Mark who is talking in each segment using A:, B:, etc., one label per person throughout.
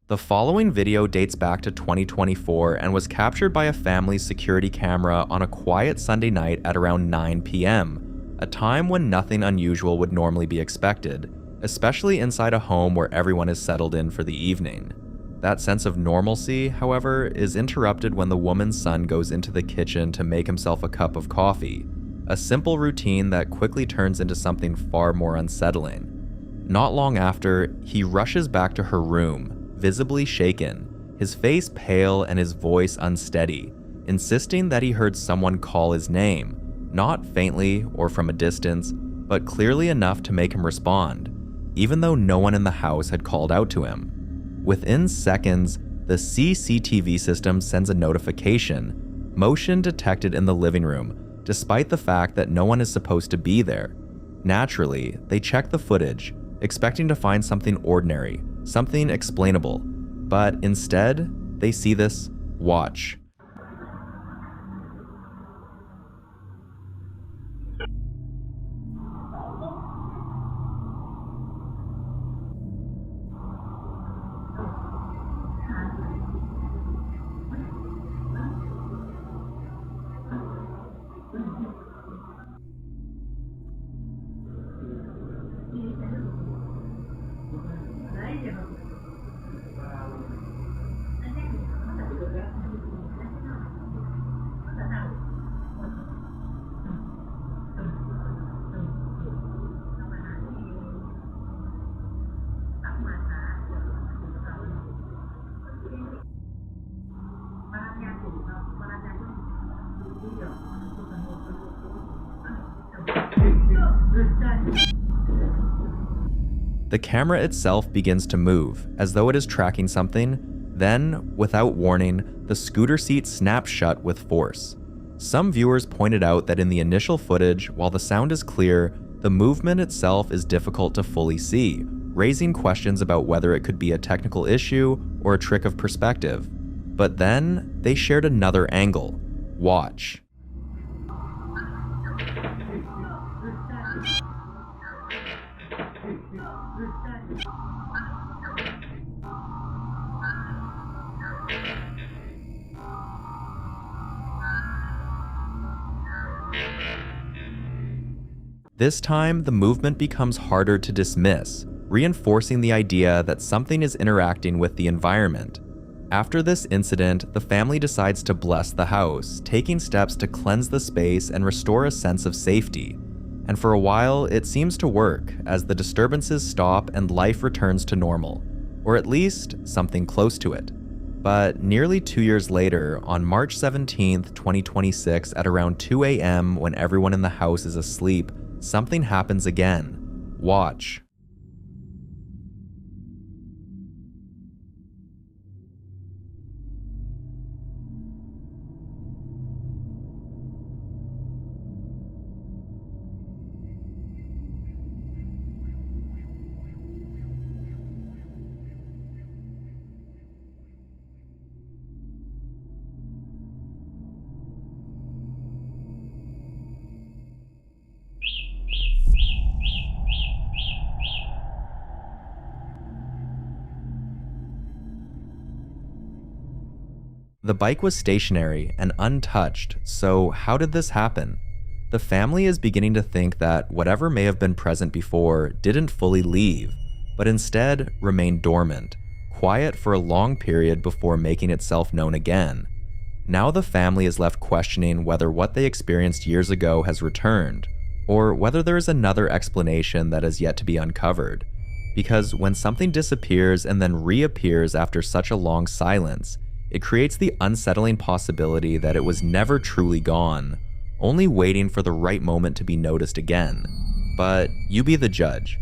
A: The following video dates back to 2024 and was captured by a family's security camera on a quiet Sunday night at around 9 p.m., a time when nothing unusual would normally be expected, especially inside a home where everyone is settled in for the evening. That sense of normalcy, however, is interrupted when the woman's son goes into the kitchen to make himself a cup of coffee, a simple routine that quickly turns into something far more unsettling. Not long after, he rushes back to her room, visibly shaken, his face pale and his voice unsteady, insisting that he heard someone call his name, not faintly or from a distance, but clearly enough to make him respond, even though no one in the house had called out to him. Within seconds, the CCTV system sends a notification, motion detected in the living room, despite the fact that no one is supposed to be there. Naturally, they check the footage, expecting to find something ordinary, something explainable, but instead, they see this watch. The camera itself begins to move, as though it is tracking something. Then, without warning, the scooter seat snaps shut with force. Some viewers pointed out that in the initial footage, while the sound is clear, the movement itself is difficult to fully see, raising questions about whether it could be a technical issue or a trick of perspective. But then, they shared another angle. Watch. This time, the movement becomes harder to dismiss, reinforcing the idea that something is interacting with the environment. After this incident, the family decides to bless the house, taking steps to cleanse the space and restore a sense of safety. And for a while, it seems to work, as the disturbances stop and life returns to normal, or at least something close to it. But nearly 2 years later, on March 17th, 2026, at around 2 a.m. when everyone in the house is asleep, something happens again. Watch. The bike was stationary and untouched, so how did this happen? The family is beginning to think that whatever may have been present before didn't fully leave, but instead remained dormant, quiet for a long period before making itself known again. Now the family is left questioning whether what they experienced years ago has returned, or whether there is another explanation that is yet to be uncovered. Because when something disappears and then reappears after such a long silence, it creates the unsettling possibility that it was never truly gone, only waiting for the right moment to be noticed again. But you be the judge.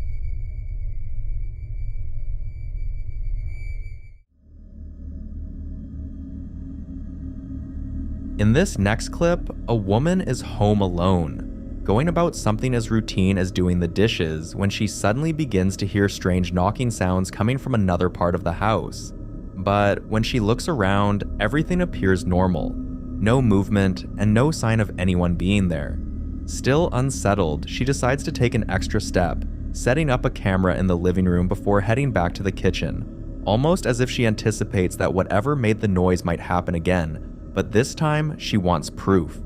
A: In this next clip, a woman is home alone, going about something as routine as doing the dishes when she suddenly begins to hear strange knocking sounds coming from another part of the house. But when she looks around, everything appears normal. No movement and no sign of anyone being there. Still unsettled, she decides to take an extra step, setting up a camera in the living room before heading back to the kitchen, almost as if she anticipates that whatever made the noise might happen again, but this time she wants proof.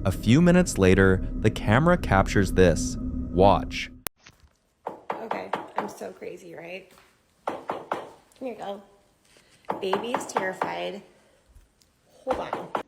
A: A few minutes later, the camera captures this. Watch.
B: Okay, I'm so crazy, right? Here you go. Baby is terrified. Hold on.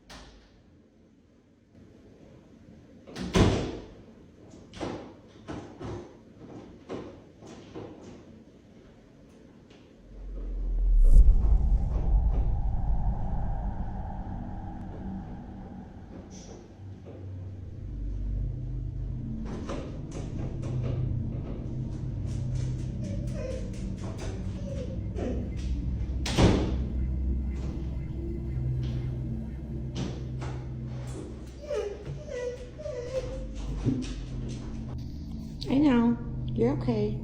B: I know. You're okay.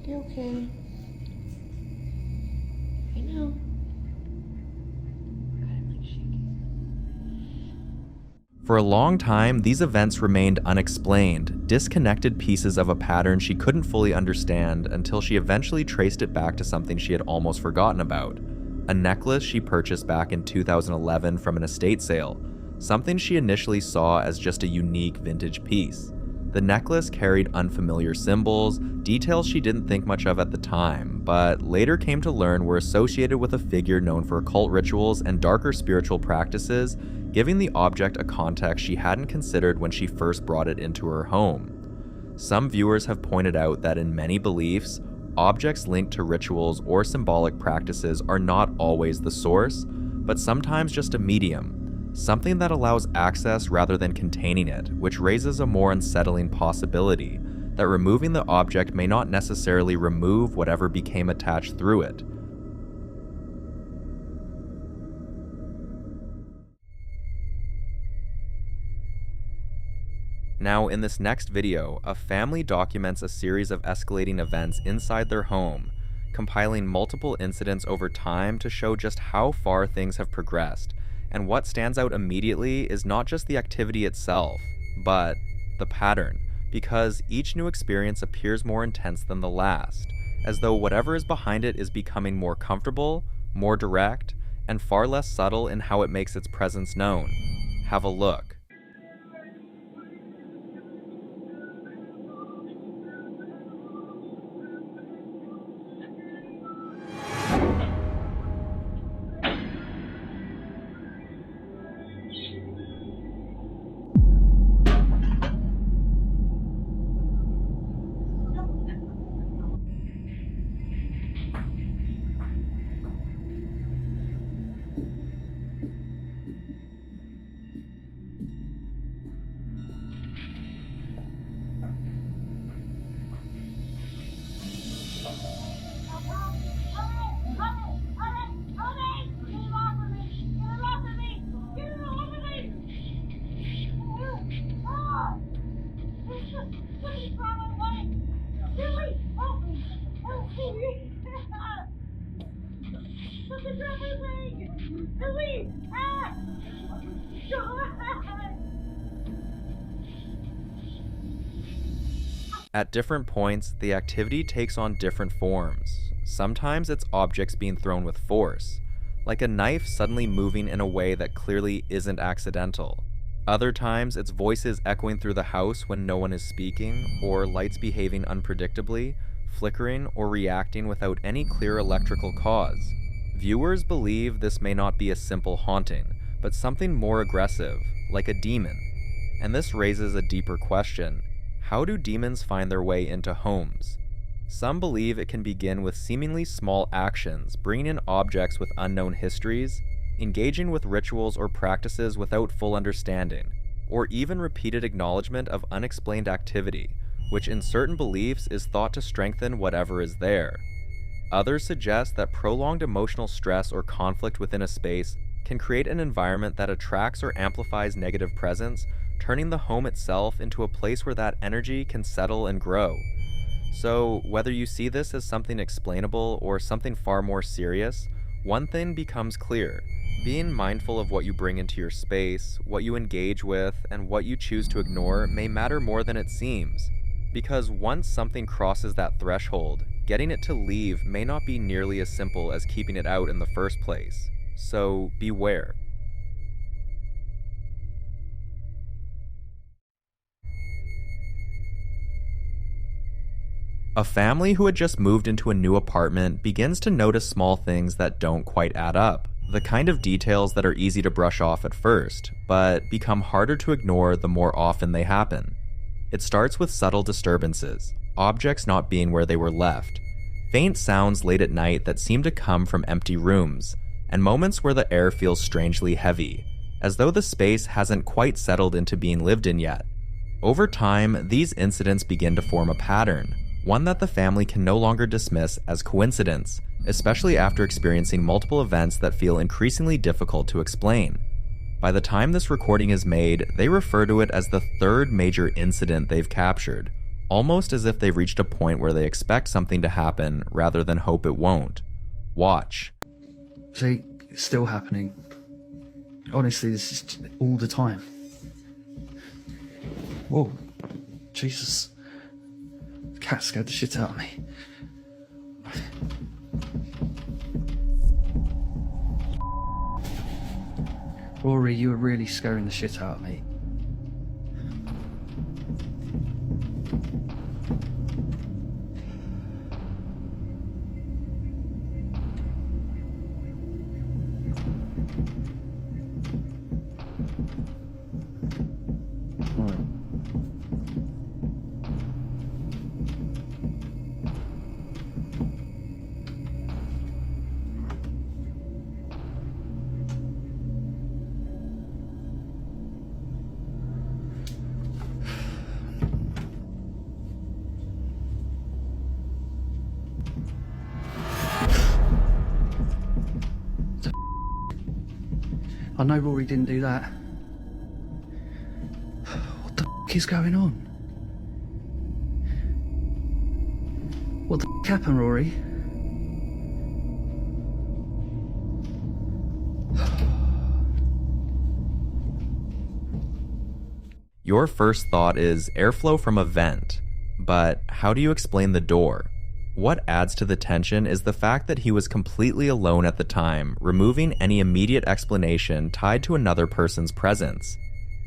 B: You're okay. I know. God, I'm like shaking.
A: For a long time, these events remained unexplained, disconnected pieces of a pattern she couldn't fully understand until she eventually traced it back to something she had almost forgotten about. A necklace she purchased back in 2011 from an estate sale, something she initially saw as just a unique vintage piece. The necklace carried unfamiliar symbols, details she didn't think much of at the time, but later came to learn were associated with a figure known for occult rituals and darker spiritual practices, giving the object a context she hadn't considered when she first brought it into her home. Some viewers have pointed out that in many beliefs, objects linked to rituals or symbolic practices are not always the source, but sometimes just a medium. Something that allows access rather than containing it, which raises a more unsettling possibility that removing the object may not necessarily remove whatever became attached through it. Now, in this next video, a family documents a series of escalating events inside their home, compiling multiple incidents over time to show just how far things have progressed. And what stands out immediately is not just the activity itself, but the pattern, because each new experience appears more intense than the last, as though whatever is behind it is becoming more comfortable, more direct, and far less subtle in how it makes its presence known. Have a look. At different points, the activity takes on different forms. Sometimes it's objects being thrown with force, like a knife suddenly moving in a way that clearly isn't accidental. Other times, it's voices echoing through the house when no one is speaking, or lights behaving unpredictably, flickering or reacting without any clear electrical cause. Viewers believe this may not be a simple haunting, but something more aggressive, like a demon. And this raises a deeper question. How do demons find their way into homes? Some believe it can begin with seemingly small actions, bringing in objects with unknown histories, engaging with rituals or practices without full understanding, or even repeated acknowledgement of unexplained activity, which in certain beliefs is thought to strengthen whatever is there. Others suggest that prolonged emotional stress or conflict within a space can create an environment that attracts or amplifies negative presence, turning the home itself into a place where that energy can settle and grow. So, whether you see this as something explainable or something far more serious, one thing becomes clear. Being mindful of what you bring into your space, what you engage with, and what you choose to ignore may matter more than it seems. Because once something crosses that threshold, Getting it to leave may not be nearly as simple as keeping it out in the first place, so beware. A family who had just moved into a new apartment begins to notice small things that don't quite add up. The kind of details that are easy to brush off at first, but become harder to ignore the more often they happen. It starts with subtle disturbances, objects not being where they were left, faint sounds late at night that seem to come from empty rooms, and moments where the air feels strangely heavy, as though the space hasn't quite settled into being lived in yet. Over time, these incidents begin to form a pattern, one that the family can no longer dismiss as coincidence, especially after experiencing multiple events that feel increasingly difficult to explain. By the time this recording is made, they refer to it as the third major incident they've captured, almost as if they've reached a point where they expect something to happen rather than hope it won't. Watch.
C: See, it's still happening. Honestly, this is all the time. Whoa, Jesus. The cat scared the shit out of me. Rory, you were really scaring the shit out of me. I know Rory didn't do that. What the f*** is going on? What the f*** happened, Rory?
A: Your first thought is airflow from a vent, but how do you explain the door? What adds to the tension is the fact that he was completely alone at the time, removing any immediate explanation tied to another person's presence.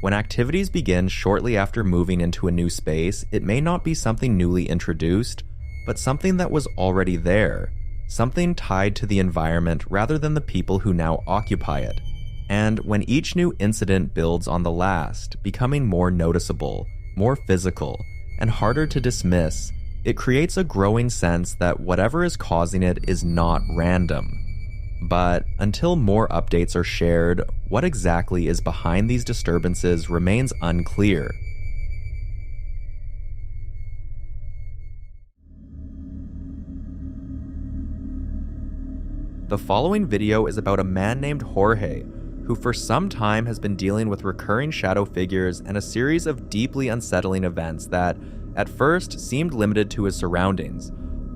A: When activities begin shortly after moving into a new space, it may not be something newly introduced, but something that was already there, something tied to the environment rather than the people who now occupy it. And when each new incident builds on the last, becoming more noticeable, more physical, and harder to dismiss, it creates a growing sense that whatever is causing it is not random. But until more updates are shared, what exactly is behind these disturbances remains unclear. The following video is about a man named Jorge, who for some time has been dealing with recurring shadow figures and a series of deeply unsettling events that, at first, seemed limited to his surroundings.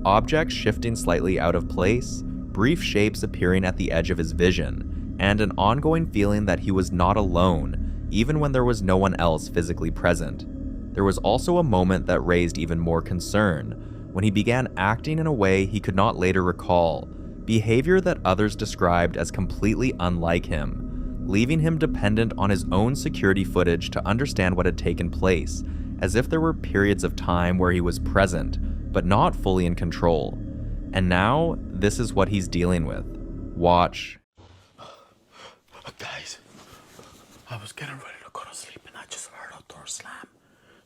A: Objects shifting slightly out of place, brief shapes appearing at the edge of his vision, and an ongoing feeling that he was not alone, even when there was no one else physically present. There was also a moment that raised even more concern, when he began acting in a way he could not later recall, behavior that others described as completely unlike him, leaving him dependent on his own security footage to understand what had taken place, as if there were periods of time where he was present, but not fully in control. And now, this is what he's dealing with. Watch.
D: Guys, I was getting ready to go to sleep and I just heard a door slam.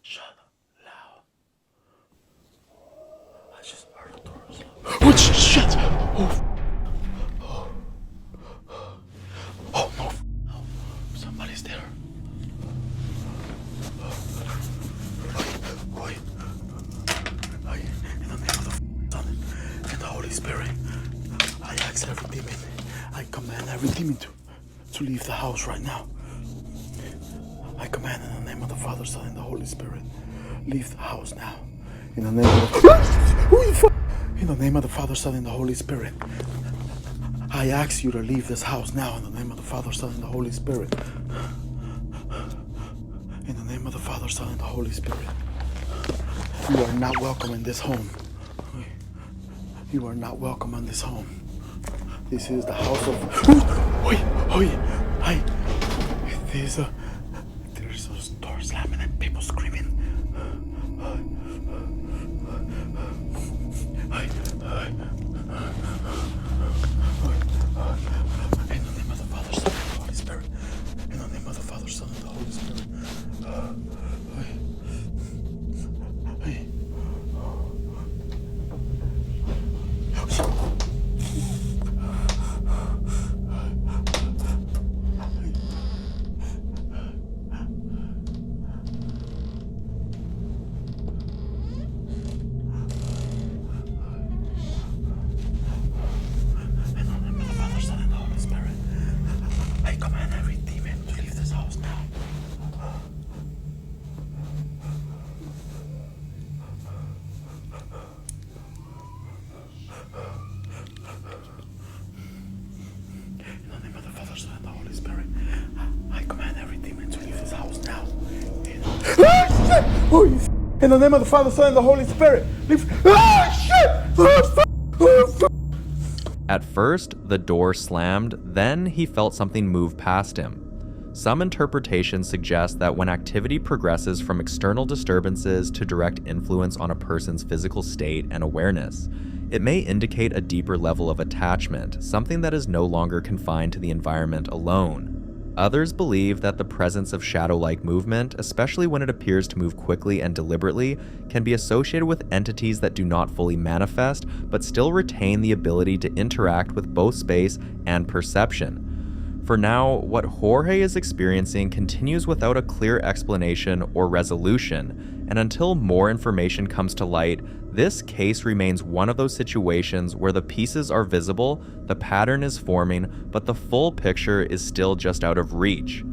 D: Shut loud. I just heard a door slam. Oh, shit! Oh no. Oh, somebody's there. Wait. In the name of the Son and the Holy Spirit, I ask every demon, I command every demon to leave the house right now. I command in the name of the Father, Son, and the Holy Spirit, leave the house now. In the name of the Father, Son, and the Holy Spirit, I ask you to leave this house now. In the name of the Father, Son, and the Holy Spirit. In the name of the Father, Son, and the Holy Spirit. You are not welcome in this home. You are not welcome on this home. This is the house of... There's those doors slamming and people screaming. In the name of the Father, Son, and the Holy Spirit. In the name of the Father, Son, and the Holy Spirit. In the name of the Father, Son, and the Holy Spirit.
A: At first, the door slammed, then he felt something move past him. Some interpretations suggest that when activity progresses from external disturbances to direct influence on a person's physical state and awareness, it may indicate a deeper level of attachment, something that is no longer confined to the environment alone. Others believe that the presence of shadow-like movement, especially when it appears to move quickly and deliberately, can be associated with entities that do not fully manifest, but still retain the ability to interact with both space and perception. For now, what Jorge is experiencing continues without a clear explanation or resolution, and until more information comes to light, this case remains one of those situations where the pieces are visible, the pattern is forming, but the full picture is still just out of reach.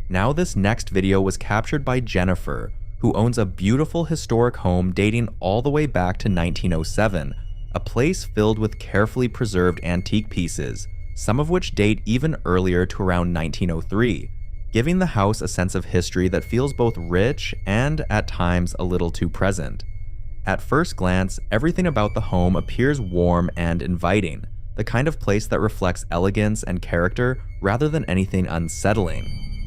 A: Now this next video was captured by Jennifer, who owns a beautiful historic home dating all the way back to 1907, a place filled with carefully preserved antique pieces, some of which date even earlier to around 1903, giving the house a sense of history that feels both rich and, at times, a little too present. At first glance, everything about the home appears warm and inviting, the kind of place that reflects elegance and character rather than anything unsettling.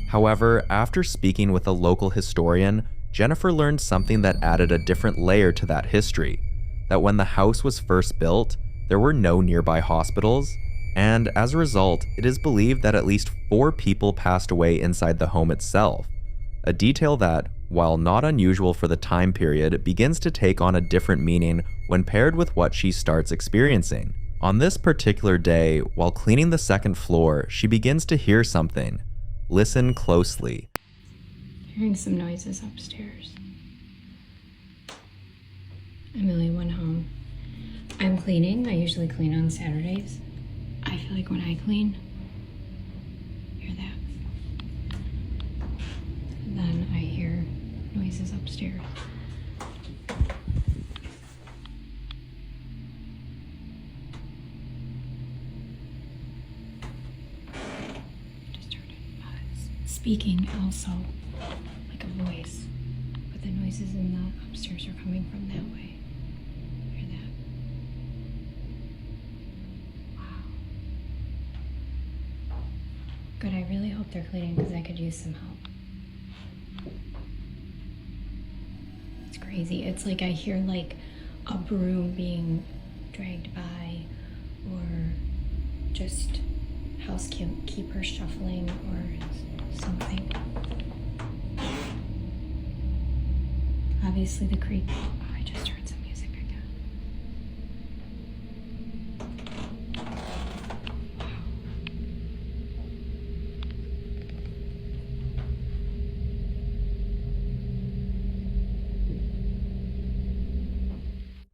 A: However, after speaking with a local historian, Jennifer learned something that added a different layer to that history, that when the house was first built, there were no nearby hospitals, and as a result, it is believed that at least 4 people passed away inside the home itself, a detail that, while not unusual for the time period, begins to take on a different meaning when paired with what she starts experiencing. On this particular day, while cleaning the second floor, she begins to hear something. Listen closely.
B: Hearing some noises upstairs. Emily went home. I'm cleaning. I usually clean on Saturdays. I feel like when I clean, hear that. Then I hear noises upstairs. Just heard it. Speaking also, like a voice, but the noises in the upstairs are coming from that way. Hear that? Good, I really hope they're cleaning because I could use some help. It's crazy. It's like I hear like a broom being dragged by, or just housekeeper shuffling or something. Obviously the creek. Oh, I just heard some music again.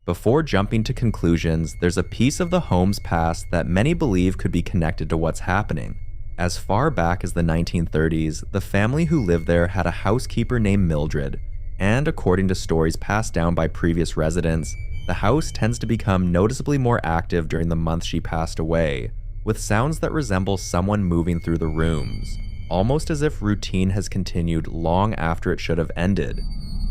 A: Before jumping to conclusions, there's a piece of the home's past that many believe could be connected to what's happening. As far back as the 1930s, the family who lived there had a housekeeper named Mildred, and according to stories passed down by previous residents, the house tends to become noticeably more active during the month she passed away, with sounds that resemble someone moving through the rooms. almost as if routine has continued long after it should have ended.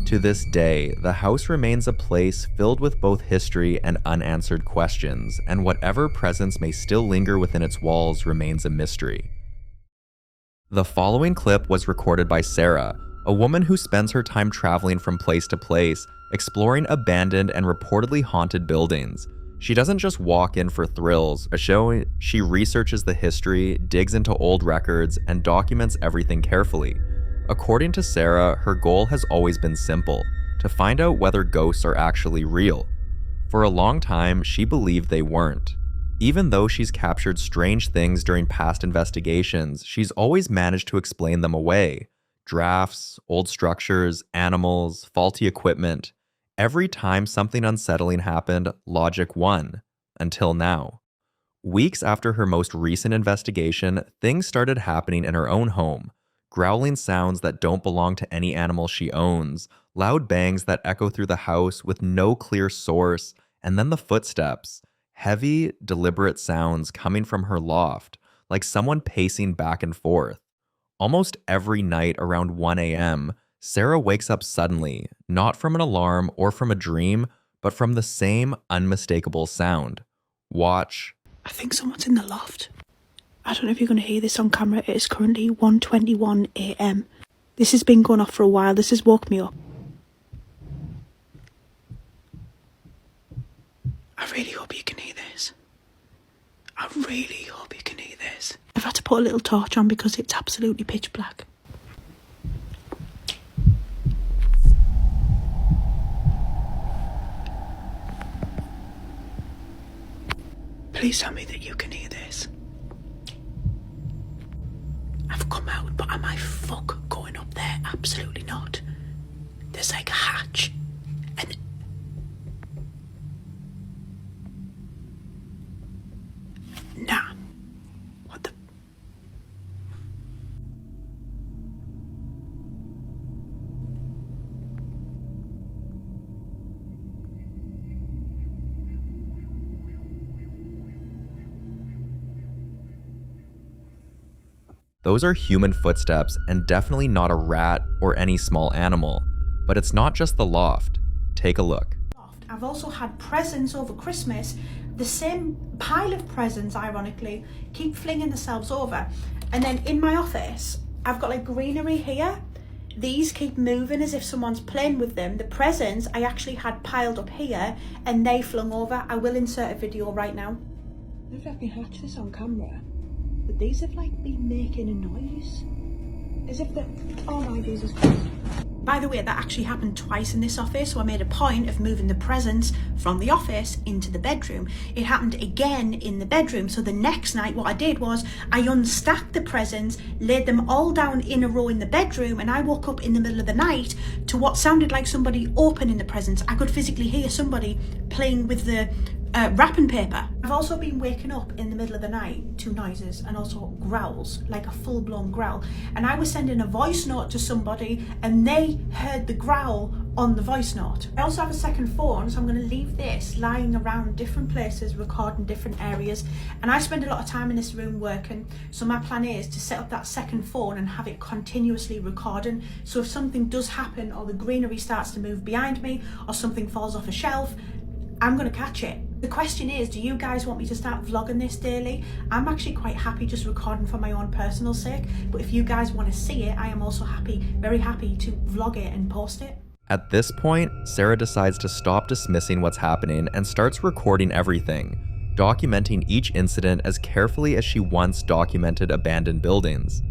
A: To this day, the house remains a place filled with both history and unanswered questions, and whatever presence may still linger within its walls remains a mystery. The following clip was recorded by Sarah, a woman who spends her time traveling from place to place, exploring abandoned and reportedly haunted buildings. She doesn't just walk in for thrills, she researches the history, digs into old records, and documents everything carefully. According to Sarah, her goal has always been simple: to find out whether ghosts are actually real. For a long time, she believed they weren't. Even though she's captured strange things during past investigations, she's always managed to explain them away. Drafts, old structures, animals, faulty equipment. Every time something unsettling happened, logic won. Until now. Weeks after her most recent investigation, things started happening in her own home. Growling sounds that don't belong to any animal she owns, loud bangs that echo through the house with no clear source, and then the footsteps. Heavy, deliberate sounds coming from her loft, like someone pacing back and forth. Almost every night around 1 a.m., Sarah wakes up suddenly, not from an alarm or from a dream, but from the same unmistakable sound. Watch.
E: I think someone's in the loft. I don't know if you're going to hear this on camera. It is currently 1:21 a.m. This has been going off for a while. This has woke me up. I really hope you can hear this. I really hope you can hear this. I've had to put a little torch on because it's absolutely pitch black. Please tell me that you can hear this. I've come out, but am I fuck going up there? Absolutely not. There's like a hatch. And nah. What the?
A: Those are human footsteps and definitely not a rat or any small animal. But it's not just the loft. Take a look.
E: I've also had presents over Christmas. The same pile of presents, ironically, keep flinging themselves over. And then in my office, I've got like greenery here. These keep moving as if someone's playing with them. The presents I actually had piled up here and they flung over. I will insert a video right now. I don't know if I can catch this on camera, but these have like been making a noise. As if they're... Oh my Jesus Christ. By the way, that actually happened twice in this office, so I made a point of moving the presents from the office into the bedroom. It happened again in the bedroom, so the next night what I did was I unstacked the presents, laid them all down in a row in the bedroom, and I woke up in the middle of the night to what sounded like somebody opening the presents. I could physically hear somebody playing with the wrapping paper. I've also been waking up in the middle of the night to noises and also growls, like a full-blown growl. And I was sending a voice note to somebody and they heard the growl on the voice note. I also have a second phone, so I'm going to leave this lying around different places, recording different areas. And I spend a lot of time in this room working, so my plan is to set up that second phone and have it continuously recording. So if something does happen or the greenery starts to move behind me or something falls off a shelf, I'm going to catch it. The question is, do you guys want me to start vlogging this daily? I'm actually quite happy just recording for my own personal sake, but if you guys want to see it, I am also happy, very happy to vlog it and post it.
A: At this point, Sarah decides to stop dismissing what's happening and starts recording everything, documenting each incident as carefully as she once documented abandoned buildings.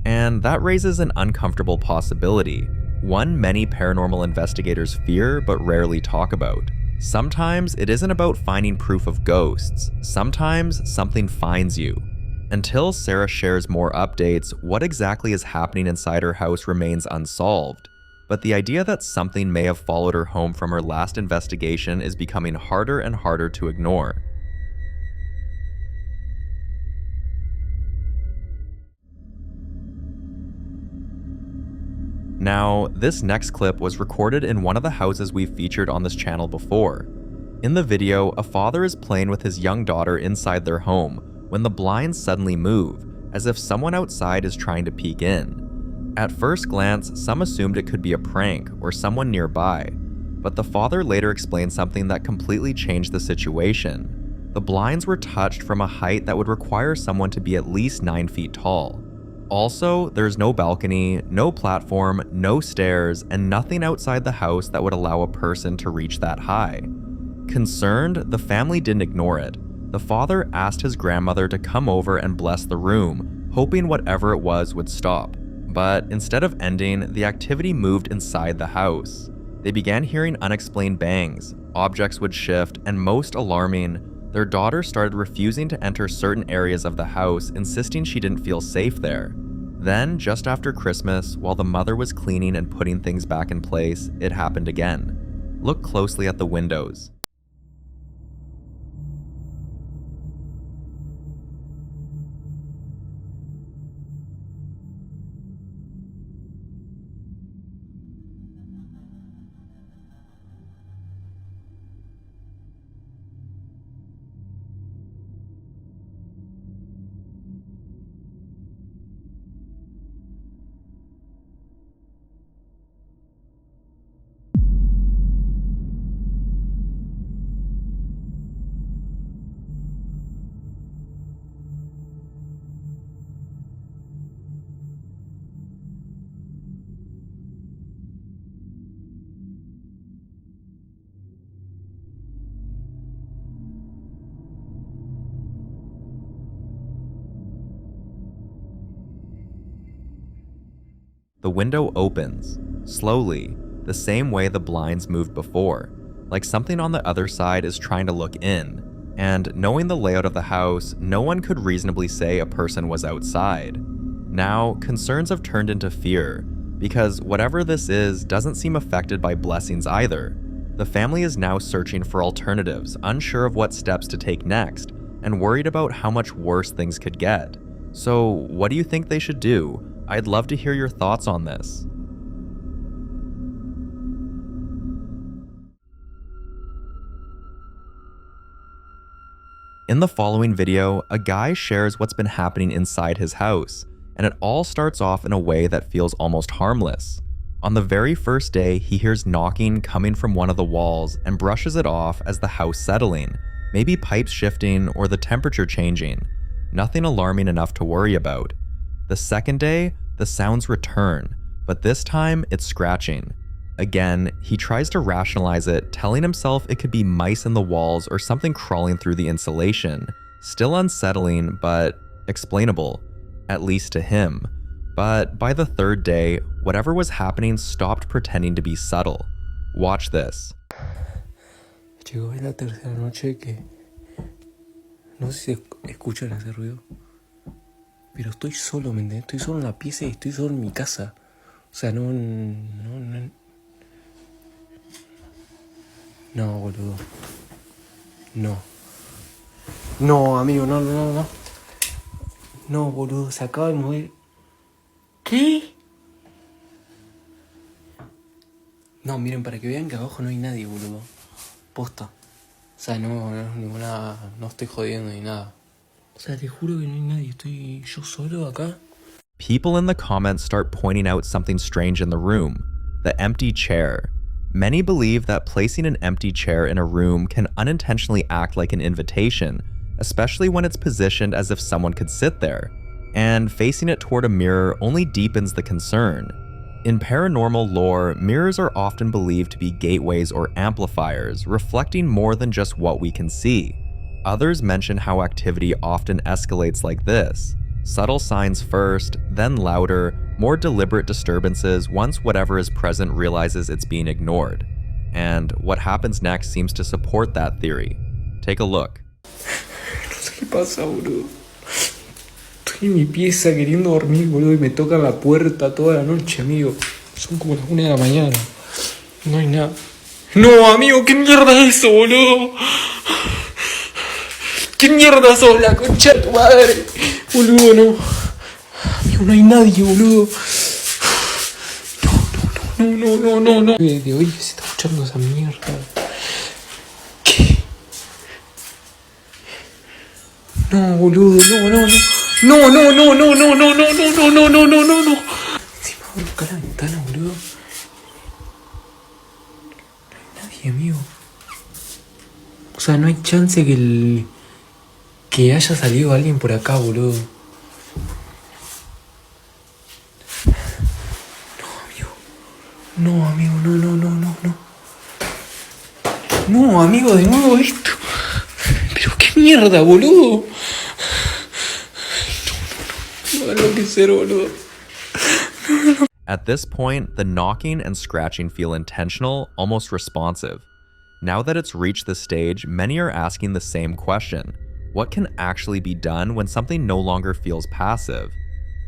A: And that raises an uncomfortable possibility, one many paranormal investigators fear but rarely talk about. Sometimes it isn't about finding proof of ghosts, sometimes something finds you. Until Sarah shares more updates, what exactly is happening inside her house remains unsolved. But the idea that something may have followed her home from her last investigation is becoming harder and harder to ignore. Now, this next clip was recorded in one of the houses we've featured on this channel before. In the video, a father is playing with his young daughter inside their home when the blinds suddenly move, as if someone outside is trying to peek in. At first glance, some assumed it could be a prank or someone nearby, but the father later explained something that completely changed the situation. The blinds were touched from a height that would require someone to be at least 9 feet tall. Also, there's no balcony, no platform, no stairs, and nothing outside the house that would allow a person to reach that high. Concerned, the family didn't ignore it. The father asked his grandmother to come over and bless the room, hoping whatever it was would stop. But instead of ending, the activity moved inside the house. They began hearing unexplained bangs, objects would shift, and most alarming, their daughter started refusing to enter certain areas of the house, insisting she didn't feel safe there. Then, just after Christmas, while the mother was cleaning and putting things back in place, it happened again. Look closely at the windows. The window opens, slowly, the same way the blinds moved before, like something on the other side is trying to look in. And knowing the layout of the house, no one could reasonably say a person was outside. Now, concerns have turned into fear, because whatever this is doesn't seem affected by blessings either. The family is now searching for alternatives, unsure of what steps to take next, and worried about how much worse things could get. So, what do you think they should do? I'd love to hear your thoughts on this. In the following video, a guy shares what's been happening inside his house, and it all starts off in a way that feels almost harmless. On the very first day, he hears knocking coming from one of the walls and brushes it off as the house settling, maybe pipes shifting or the temperature changing. Nothing alarming enough to worry about. The second day, the sounds return, but this time it's scratching. Again, he tries to rationalize it, telling himself it could be mice in the walls or something crawling through the insulation. Still unsettling, but explainable, at least to him. But by the third day, whatever was happening stopped pretending to be subtle. Watch this.
F: Llegó la tercera noche que no sé si escuchan ese ruido, pero estoy solo, ¿me entiendes? Estoy solo en la pieza y estoy solo en mi casa. O sea, no, boludo. No, amigo, no. No, boludo, se acaba de mover. ¿Qué? No, miren, para que vean que abajo no hay nadie, boludo. Posta. O sea, no estoy jodiendo ni nada. O sea, te juro que no hay nadie, estoy yo solo acá.
A: People in the comments start pointing out something strange in the room, the empty chair. Many believe that placing an empty chair in a room can unintentionally act like an invitation, especially when it's positioned as if someone could sit there, and facing it toward a mirror only deepens the concern. In paranormal lore, mirrors are often believed to be gateways or amplifiers, reflecting more than just what we can see. Others mention how activity often escalates like this. Subtle signs first, then louder, more deliberate disturbances once whatever is present realizes it's being ignored. And what happens next seems to support that theory. Take a look.
F: No sé qué pasa, boludo. Estoy en mi pieza queriendo dormir, boludo, y me tocan la puerta toda la noche, amigo. Son como las 1 de la mañana. No hay nada. No, amigo, ¿qué mierda es eso, boludo? ¿Qué mierda sos, la concha de tu madre? Boludo, no. Amigo, no hay nadie, boludo. No. De hoy se está escuchando esa mierda. ¿Qué? No, boludo, no. No, no, no, no, no, no, no, no, no, no, no, no, no, no. Encima voy a buscar la ventana, boludo. No hay nadie, amigo. O sea, no hay chance que haya salido alguien por acá, boludo. No, amigo, no, no, no, no, no. No, amigo, de nuevo esto. Pero qué mierda, boludo. No va a enloquecer, boludo.
A: At this point, the knocking and scratching feel intentional, almost responsive. Now that it's reached this stage, many are asking the same question. What can actually be done when something no longer feels passive?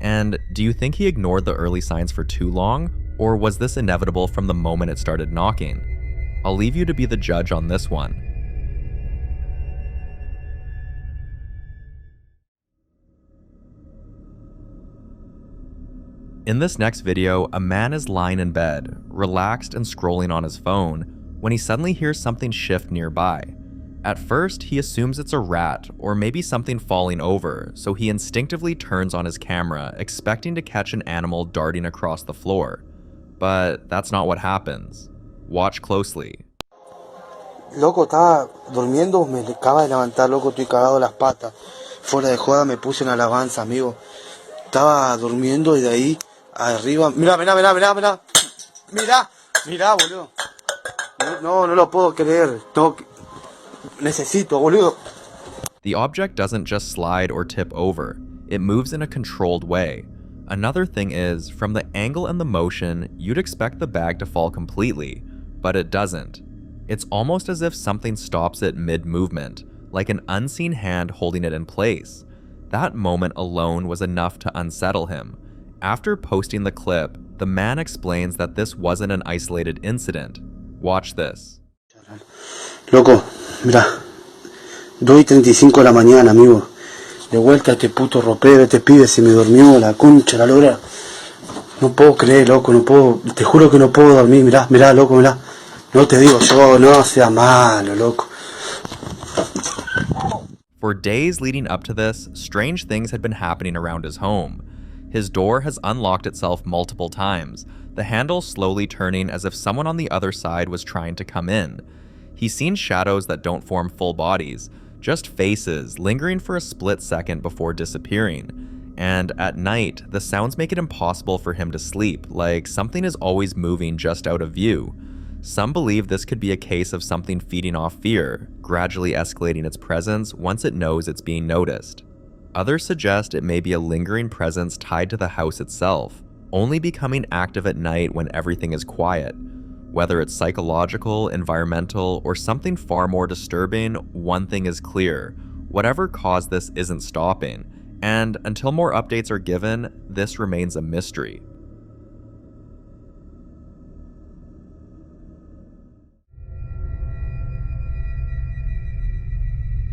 A: And do you think he ignored the early signs for too long, or was this inevitable from the moment it started knocking? I'll leave you to be the judge on this one. In this next video, a man is lying in bed, relaxed and scrolling on his phone, when he suddenly hears something shift nearby. At first, he assumes it's a rat or maybe something falling over, so he instinctively turns on his camera, expecting to catch an animal darting across the floor. But that's not what happens. Watch closely.
G: Loco, estaba durmiendo, me acaba de levantar, loco, estoy cagado de las patas. Fuera de joda me puse en alabanza, amigo. Estaba durmiendo y de ahí arriba... Mirá, boludo. No lo puedo creer. Necesito, boludo.
A: The object doesn't just slide or tip over, it moves in a controlled way. Another thing is, from the angle and the motion, you'd expect the bag to fall completely, but it doesn't. It's almost as if something stops it mid-movement, like an unseen hand holding it in place. That moment alone was enough to unsettle him. After posting the clip, the man explains that this wasn't an isolated incident. Watch this.
G: Loco, mira, 2:35 de la mañana, amigo. De vuelta este puto ropero, este pibe se me durmió, la concha, la lora. No puedo creer, loco, no puedo, te juro que no puedo dormir, mirá, loco, mirá. No te digo yo, no sea malo, loco.
A: For days leading up to this, strange things had been happening around his home. His door has unlocked itself multiple times, the handle slowly turning as if someone on the other side was trying to come in. He's seen shadows that don't form full bodies, just faces lingering for a split second before disappearing. And at night, the sounds make it impossible for him to sleep, like something is always moving just out of view. Some believe this could be a case of something feeding off fear, gradually escalating its presence once it knows it's being noticed. Others suggest it may be a lingering presence tied to the house itself, only becoming active at night when everything is quiet. Whether it's psychological, environmental, or something far more disturbing, one thing is clear: whatever caused this isn't stopping, and until more updates are given, this remains a mystery.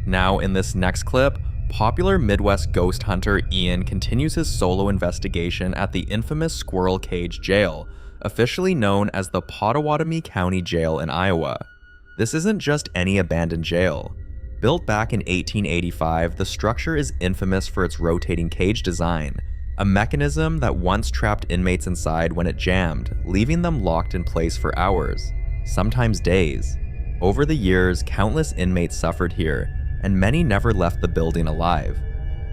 A: Now, in this next clip, popular Midwest ghost hunter Ian continues his solo investigation at the infamous Squirrel Cage Jail, officially known as the Pottawatomie County Jail in Iowa. This isn't just any abandoned jail. Built back in 1885, the structure is infamous for its rotating cage design, a mechanism that once trapped inmates inside when it jammed, leaving them locked in place for hours, sometimes days. Over the years, countless inmates suffered here, and many never left the building alive.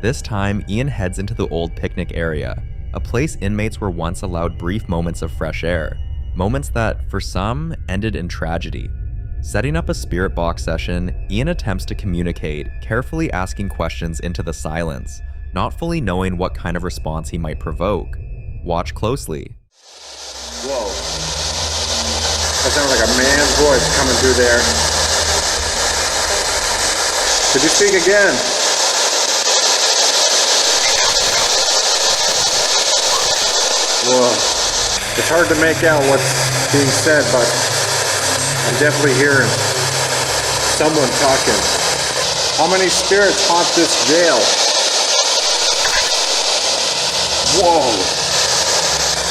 A: This time, Ian heads into the old picnic area, a place inmates were once allowed brief moments of fresh air, moments that, for some, ended in tragedy. Setting up a spirit box session, Ian attempts to communicate, carefully asking questions into the silence, not fully knowing what kind of response he might provoke. Watch closely.
H: Whoa. That sounds like a man's voice coming through there. Could you speak again? Whoa. It's hard to make out what's being said, but I'm definitely hearing someone talking. How many spirits haunt this jail? Whoa.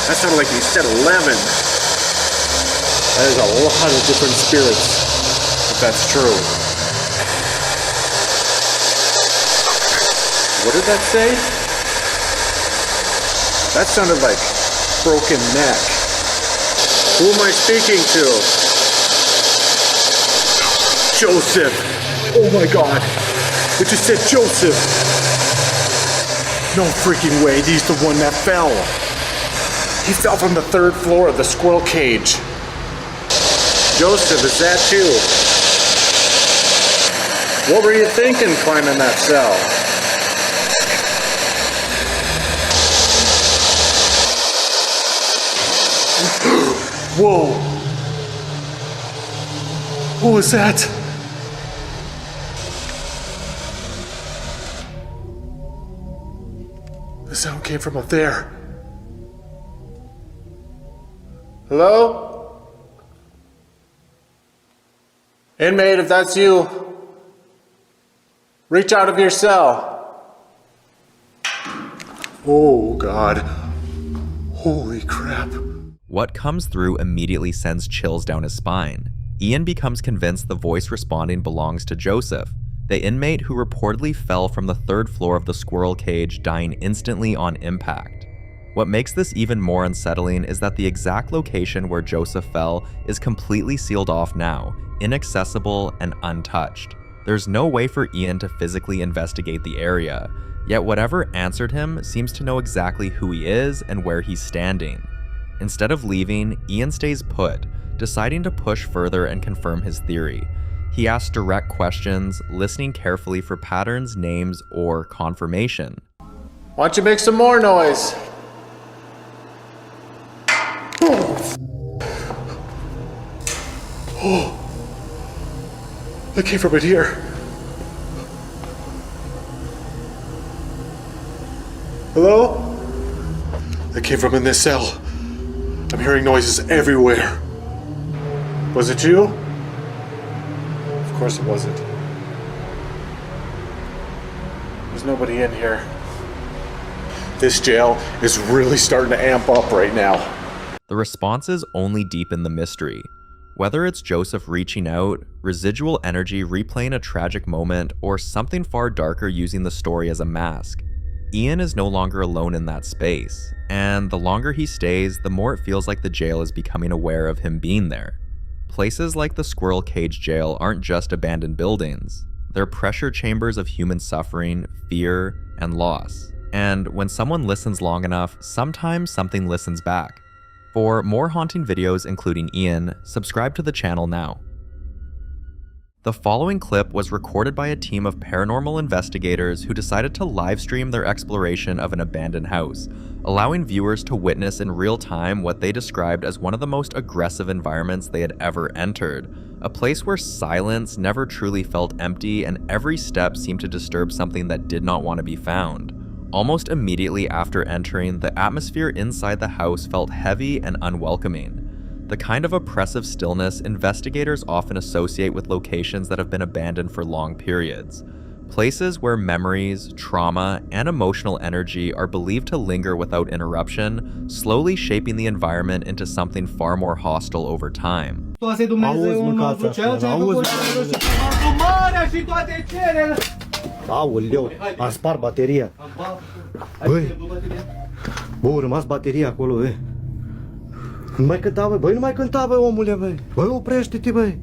H: That sounded like he said 11. That is a lot of different spirits, if that's true. What did that say? That sounded like broken neck. Who am I speaking to? Joseph! Oh my god! It just said Joseph! No freaking way, he's the one that fell. He fell from the 3rd floor of the squirrel cage. Joseph, is that you? What were you thinking climbing that cell? Whoa! What was that? The sound came from up there. Hello? Inmate, if that's you, reach out of your cell. Oh, God. Holy crap.
A: What comes through immediately sends chills down his spine. Ian becomes convinced the voice responding belongs to Joseph, the inmate who reportedly fell from the 3rd floor of the squirrel cage, dying instantly on impact. What makes this even more unsettling is that the exact location where Joseph fell is completely sealed off now, inaccessible and untouched. There's no way for Ian to physically investigate the area, yet whatever answered him seems to know exactly who he is and where he's standing. Instead of leaving, Ian stays put, deciding to push further and confirm his theory. He asks direct questions, listening carefully for patterns, names, or confirmation.
H: Why don't you make some more noise? Oh, that came from in here. Hello? That came from in this cell. I'm hearing noises everywhere. Was it you? Of course it wasn't. There's nobody in here. This jail is really starting to amp up right now.
A: The responses only deepen the mystery. Whether it's Joseph reaching out, residual energy replaying a tragic moment, or something far darker using the story as a mask, Ian is no longer alone in that space, and the longer he stays, the more it feels like the jail is becoming aware of him being there. Places like the Squirrel Cage Jail aren't just abandoned buildings. They're pressure chambers of human suffering, fear, and loss. And when someone listens long enough, sometimes something listens back. For more haunting videos including Ian, subscribe to the channel now. The following clip was recorded by a team of paranormal investigators who decided to livestream their exploration of an abandoned house, allowing viewers to witness in real time what they described as one of the most aggressive environments they had ever entered, a place where silence never truly felt empty and every step seemed to disturb something that did not want to be found. Almost immediately after entering, the atmosphere inside the house felt heavy and unwelcoming. The kind of oppressive stillness investigators often associate with locations that have been abandoned for long periods. Places where memories, trauma, and emotional energy are believed to linger without interruption, slowly shaping the environment into something far more hostile over time.
I: Aoleu, a spart bateria. Băi, bă, a rămas bateria acolo, băi. Nu mai cânta, băi, nu mai cânta, băi, omule, băi. Băi, oprește-te, băi.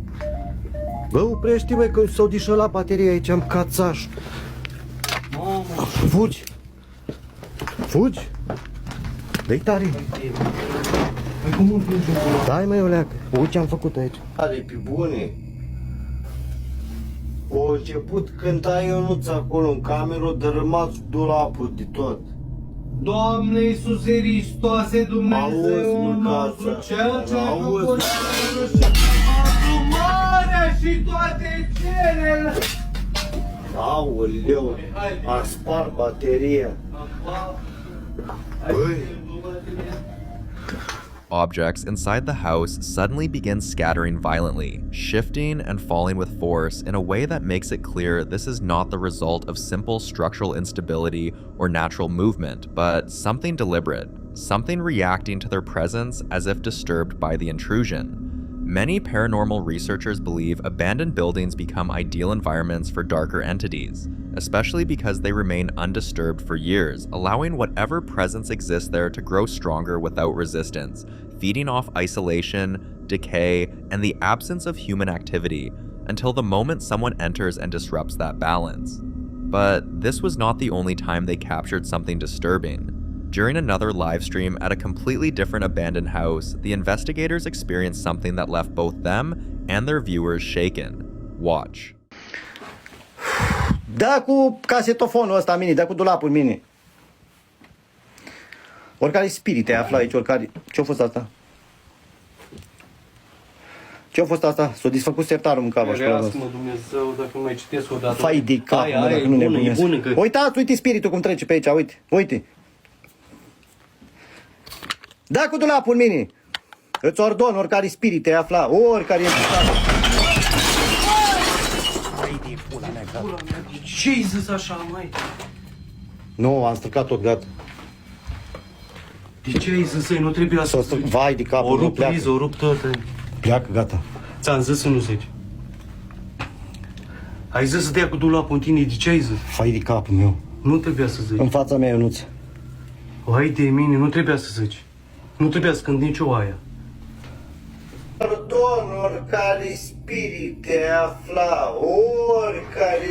I: Bă, oprește-te, băi, că s-o dișălat bateria aici, am cațaș. Fugi. Fugi. Dă-i tare. Băi, cum împingi acolo? Dai, măi, oleacă. Uite ce am făcut aici. Ale pe bune. O început cânta Ionuț acolo în cameră, o dărâmat dulapul de tot. Doamne Iisuse Hristoase, Dumnezeul nostru, Cel ce a făcut marea și toate cerele. Aoleu, a spart bateria. Băi.
A: Objects inside the house suddenly begin scattering violently, shifting and falling with force in a way that makes it clear this is not the result of simple structural instability or natural movement, but something deliberate, something reacting to their presence as if disturbed by the intrusion. Many paranormal researchers believe abandoned buildings become ideal environments for darker entities, especially because they remain undisturbed for years, allowing whatever presence exists there to grow stronger without resistance, feeding off isolation, decay, and the absence of human activity, until the moment someone enters and disrupts that balance. But this was not the only time they captured something disturbing. During another live stream at a completely different abandoned house, the investigators experienced something that left both them and their viewers shaken. Watch.
I: Da cu casetofonul ăsta mini, da cu dulapul mini. Oricare spirit te afla aici, oricare... Ce-a fost asta? Ce-a fost asta? S-a disfăcut sertarul în cava.
G: Rească-mă Dumnezeu, dacă nu mai citesc o dată.
I: Fai de cap, mă, dacă nu nebunesc. Uitați, uite spiritul cum trece pe aici, uite, uite. Da cu dulapul mini. Îți ordon, oricare spirit te afla, oricare... Fai de pula mea, gata.
G: Ce-ai zis așa, mai?
I: Nu, am stricat tot, gata.
G: De ce ai zis să-i nu trebuia să zici?
I: Vai de capul,
G: o rup priză, o rup tot.
I: Pleacă, gata.
G: Ți-am zis să nu zici. Ai zis să te ia cu dulapul în tine, de ce ai zis?
I: Fai de capul meu.
G: Nu trebuia să zici.
I: În fața mea, Ionuț.
G: Hai de mine, nu trebuia să zici. Nu trebuia să cânt nicio aia.
I: Pardon, oricare spirit te afla, oricare...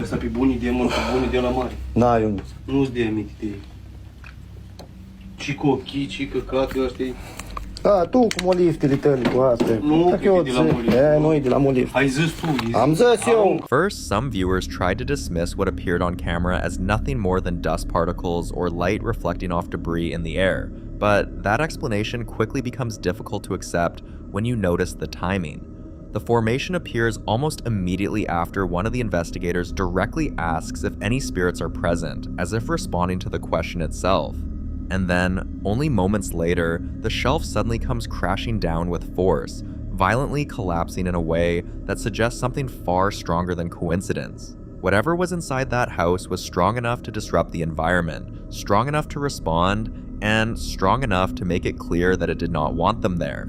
G: Ăsta pe bunii de mult, pe bunii de la mare.
I: Na, Ionuț.
G: Nu-ți de aminte de ei. Și cu ochii, și căcatul ăștia.
I: A, tu cu moliftele tale, cu astea.
G: Nu, că e de la molift.
I: Nu e de la molift.
G: Ai zis tu.
I: Am zis eu.
A: First, some viewers tried to dismiss what appeared on camera as nothing more than dust particles or light reflecting off debris in the air, but that explanation quickly becomes difficult to accept when you notice the timing. The formation appears almost immediately after one of the investigators directly asks if any spirits are present, as if responding to the question itself. And then, only moments later, the shelf suddenly comes crashing down with force, violently collapsing in a way that suggests something far stronger than coincidence. Whatever was inside that house was strong enough to disrupt the environment, strong enough to respond, and strong enough to make it clear that it did not want them there.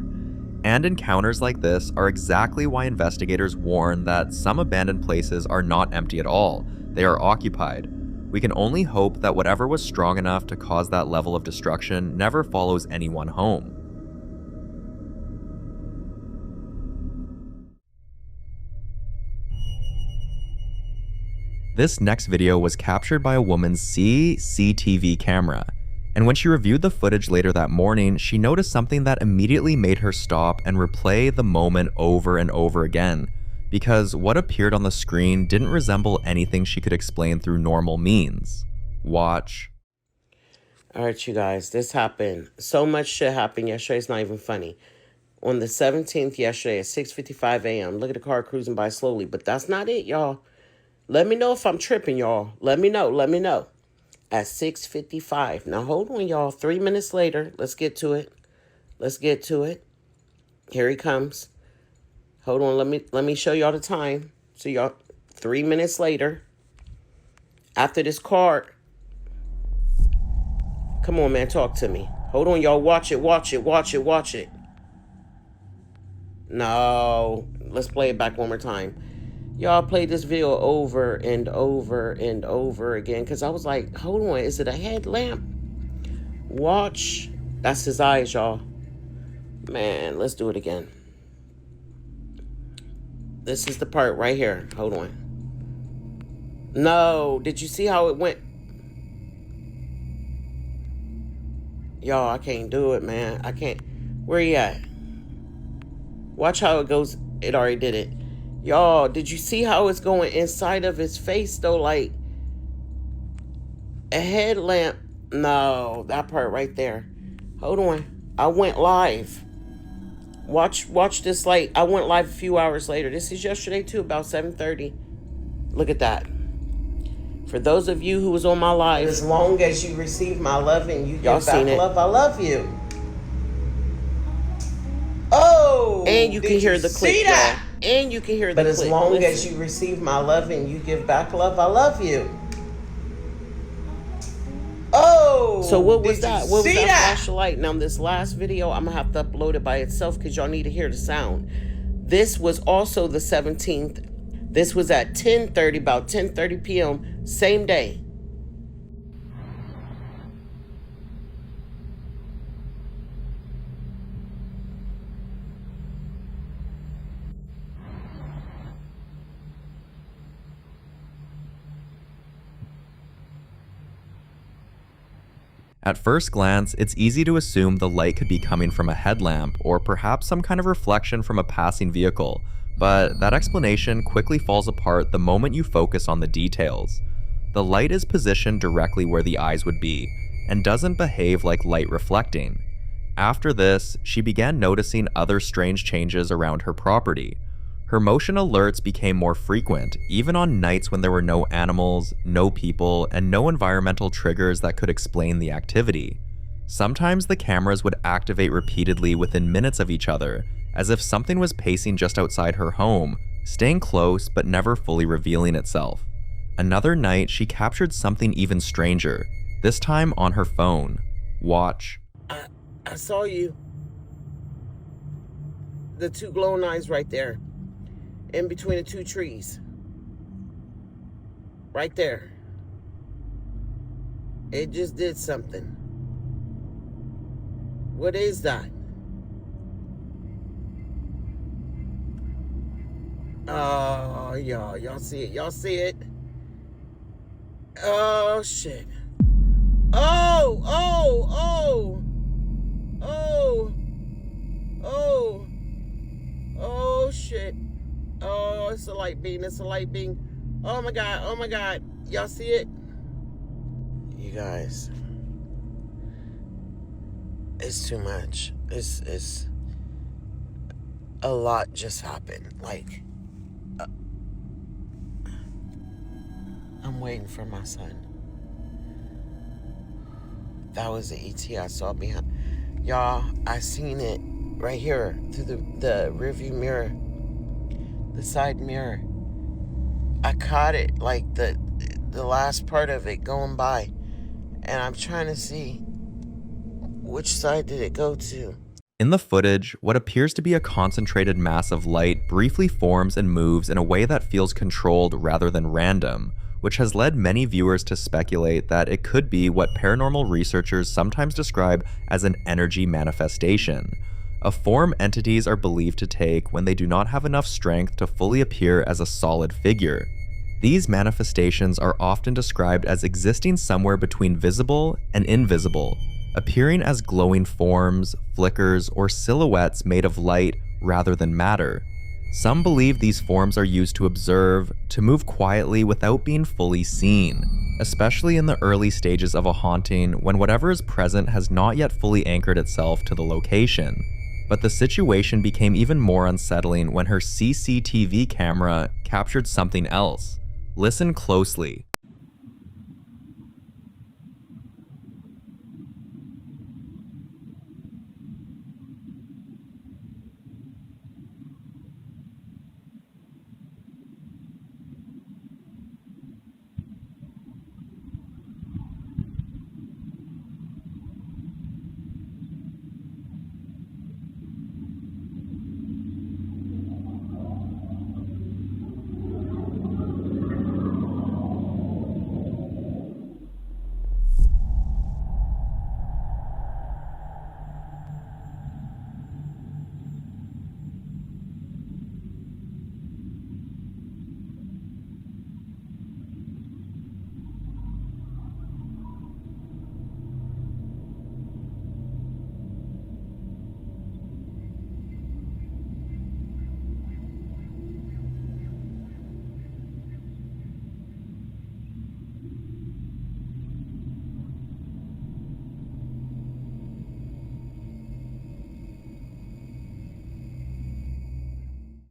A: And encounters like this are exactly why investigators warn that some abandoned places are not empty at all, they are occupied. We can only hope that whatever was strong enough to cause that level of destruction never follows anyone home. This next video was captured by a woman's CCTV camera, and when she reviewed the footage later that morning, she noticed something that immediately made her stop and replay the moment over and over again, because what appeared on the screen didn't resemble anything she could explain through normal means. Watch.
J: Alright, you guys, this happened. So much shit happened yesterday, it's not even funny. On the 17th yesterday at 6:55 a.m., look at the car cruising by slowly, but that's not it, y'all. Let me know if I'm tripping, y'all. Let me know. At 6:55. Now, hold on, y'all. 3 minutes later, let's get to it. Here he comes. Hold on, let me show y'all the time. So y'all, 3 minutes later, after this car, come on, man, talk to me. Hold on, y'all, watch it. No, let's play it back one more time. Y'all played this video over and over again, because I was like, hold on, is it a headlamp? Watch, that's his eyes, y'all. Man, let's do it again. This is the part right here. Hold on. No, did you see how it went? Y'all, I can't do it, man. I can't. Where you at? Watch how it goes. It already did it. Y'all, did you see how it's going inside of his face, though? Like a headlamp. No, that part right there. Hold on. I went live. Watch this, like, I went live a few hours later. This is yesterday, too, about 7:30. Look at that. For those of you who was on my live, as long as you receive my love and you give back love, I love you. Oh! And you can hear the click, y'all. And you can hear the
K: But as
J: click.
K: long
J: Listen.
K: as you receive my love and you give back love, I love you. Oh!
J: So what was
K: did you
J: that? What was
K: see
J: that flash of light? Now this last video, I'm gonna have to upload it by itself because y'all need to hear the sound. This was also the 17th. This was at 10:30, about 10:30 p.m. same day.
A: At first glance, it's easy to assume the light could be coming from a headlamp or perhaps some kind of reflection from a passing vehicle, but that explanation quickly falls apart the moment you focus on the details. The light is positioned directly where the eyes would be, and doesn't behave like light reflecting. After this, she began noticing other strange changes around her property. Her motion alerts became more frequent, even on nights when there were no animals, no people, and no environmental triggers that could explain the activity. Sometimes the cameras would activate repeatedly within minutes of each other, as if something was pacing just outside her home, staying close but never fully revealing itself. Another night, she captured something even stranger, this time on her phone. Watch.
J: I saw you. The two glowing eyes right there. In between the two trees. Right there. It just did something. What is that? Oh, y'all see it. Y'all see it. Oh, shit. Oh, oh, oh. Oh. Oh. Oh, shit. Oh, it's a light beam. It's a light beam. Oh, my God. Oh, my God. Y'all see it? You guys. It's too much. It's a lot just happened. Like, I'm waiting for my son. That was the ET I saw behind. Y'all, I seen it right here through the rearview mirror, the side mirror. I caught it, like the last part of it going by, and I'm trying to see which side did it go to.
A: In the footage, what appears to be a concentrated mass of light briefly forms and moves in a way that feels controlled rather than random, which has led many viewers to speculate that it could be what paranormal researchers sometimes describe as an energy manifestation, a form entities are believed to take when they do not have enough strength to fully appear as a solid figure. These manifestations are often described as existing somewhere between visible and invisible, appearing as glowing forms, flickers, or silhouettes made of light rather than matter. Some believe these forms are used to observe, to move quietly without being fully seen, especially in the early stages of a haunting when whatever is present has not yet fully anchored itself to the location. But the situation became even more unsettling when her CCTV camera captured something else. Listen closely.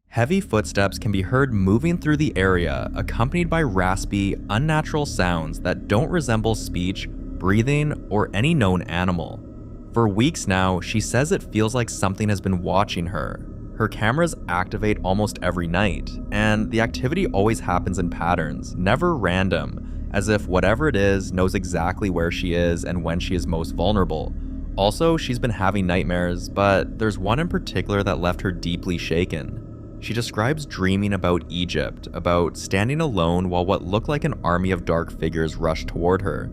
A: Heavy footsteps can be heard moving through the area, accompanied by raspy, unnatural sounds that don't resemble speech, breathing, or any known animal. For weeks now, she says it feels like something has been watching her. Her cameras activate almost every night, and the activity always happens in patterns, never random, as if whatever it is knows exactly where she is and when she is most vulnerable. Also, she's been having nightmares, but there's one in particular that left her deeply shaken. She describes dreaming about Egypt, about standing alone while what looked like an army of dark figures rushed toward her.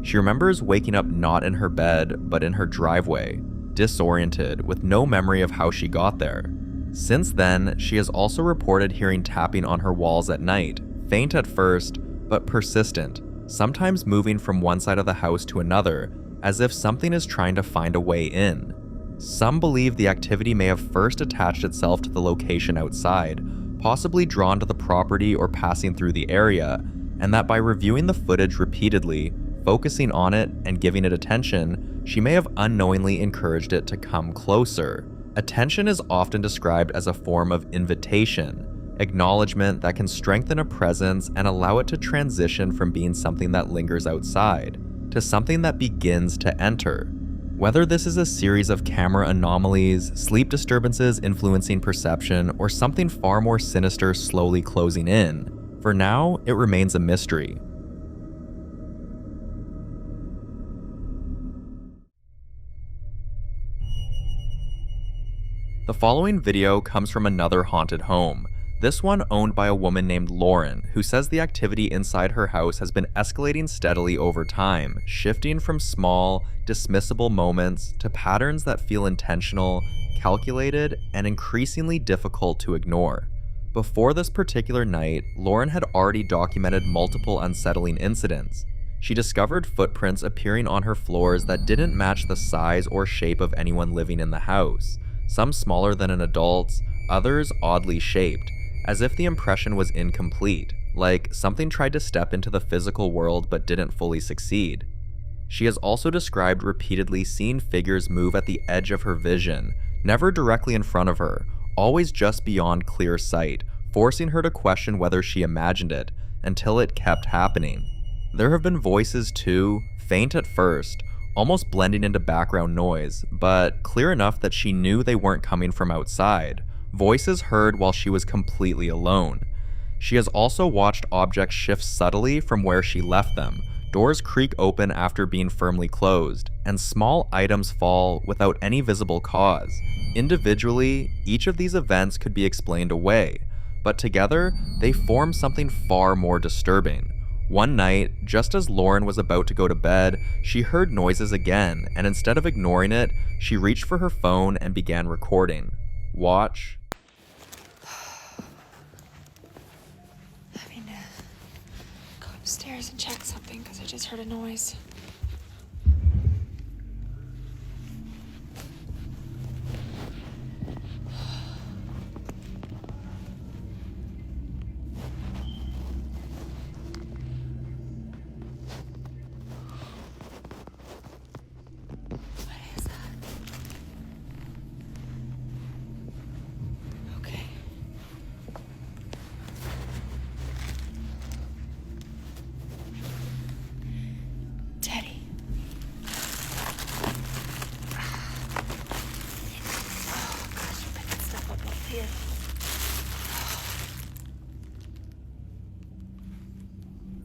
A: She remembers waking up not in her bed, but in her driveway, disoriented, with no memory of how she got there. Since then, she has also reported hearing tapping on her walls at night, faint at first, but persistent, sometimes moving from one side of the house to another, as if something is trying to find a way in. Some believe the activity may have first attached itself to the location outside, possibly drawn to the property or passing through the area, and that by reviewing the footage repeatedly, focusing on it, and giving it attention, she may have unknowingly encouraged it to come closer. Attention is often described as a form of invitation, acknowledgement that can strengthen a presence and allow it to transition from being something that lingers outside to something that begins to enter. Whether this is a series of camera anomalies, sleep disturbances influencing perception, or something far more sinister slowly closing in, for now, it remains a mystery. The following video comes from another haunted home, this one owned by a woman named Lauren, who says the activity inside her house has been escalating steadily over time, shifting from small, dismissible moments to patterns that feel intentional, calculated, and increasingly difficult to ignore. Before this particular night, Lauren had already documented multiple unsettling incidents. She discovered footprints appearing on her floors that didn't match the size or shape of anyone living in the house. Some smaller than an adult's, others oddly shaped, as if the impression was incomplete, like something tried to step into the physical world but didn't fully succeed. She has also described repeatedly seeing figures move at the edge of her vision, never directly in front of her, always just beyond clear sight, forcing her to question whether she imagined it, until it kept happening. There have been voices too, faint at first, almost blending into background noise, but clear enough that she knew they weren't coming from outside. Voices heard while she was completely alone. She has also watched objects shift subtly from where she left them, doors creak open after being firmly closed, and small items fall without any visible cause. Individually, each of these events could be explained away, but together, they form something far more disturbing. One night, just as Lauren was about to go to bed, she heard noises again, and instead of ignoring it, she reached for her phone and began recording. Watch.
L: Having to go upstairs and check something because I just heard a noise.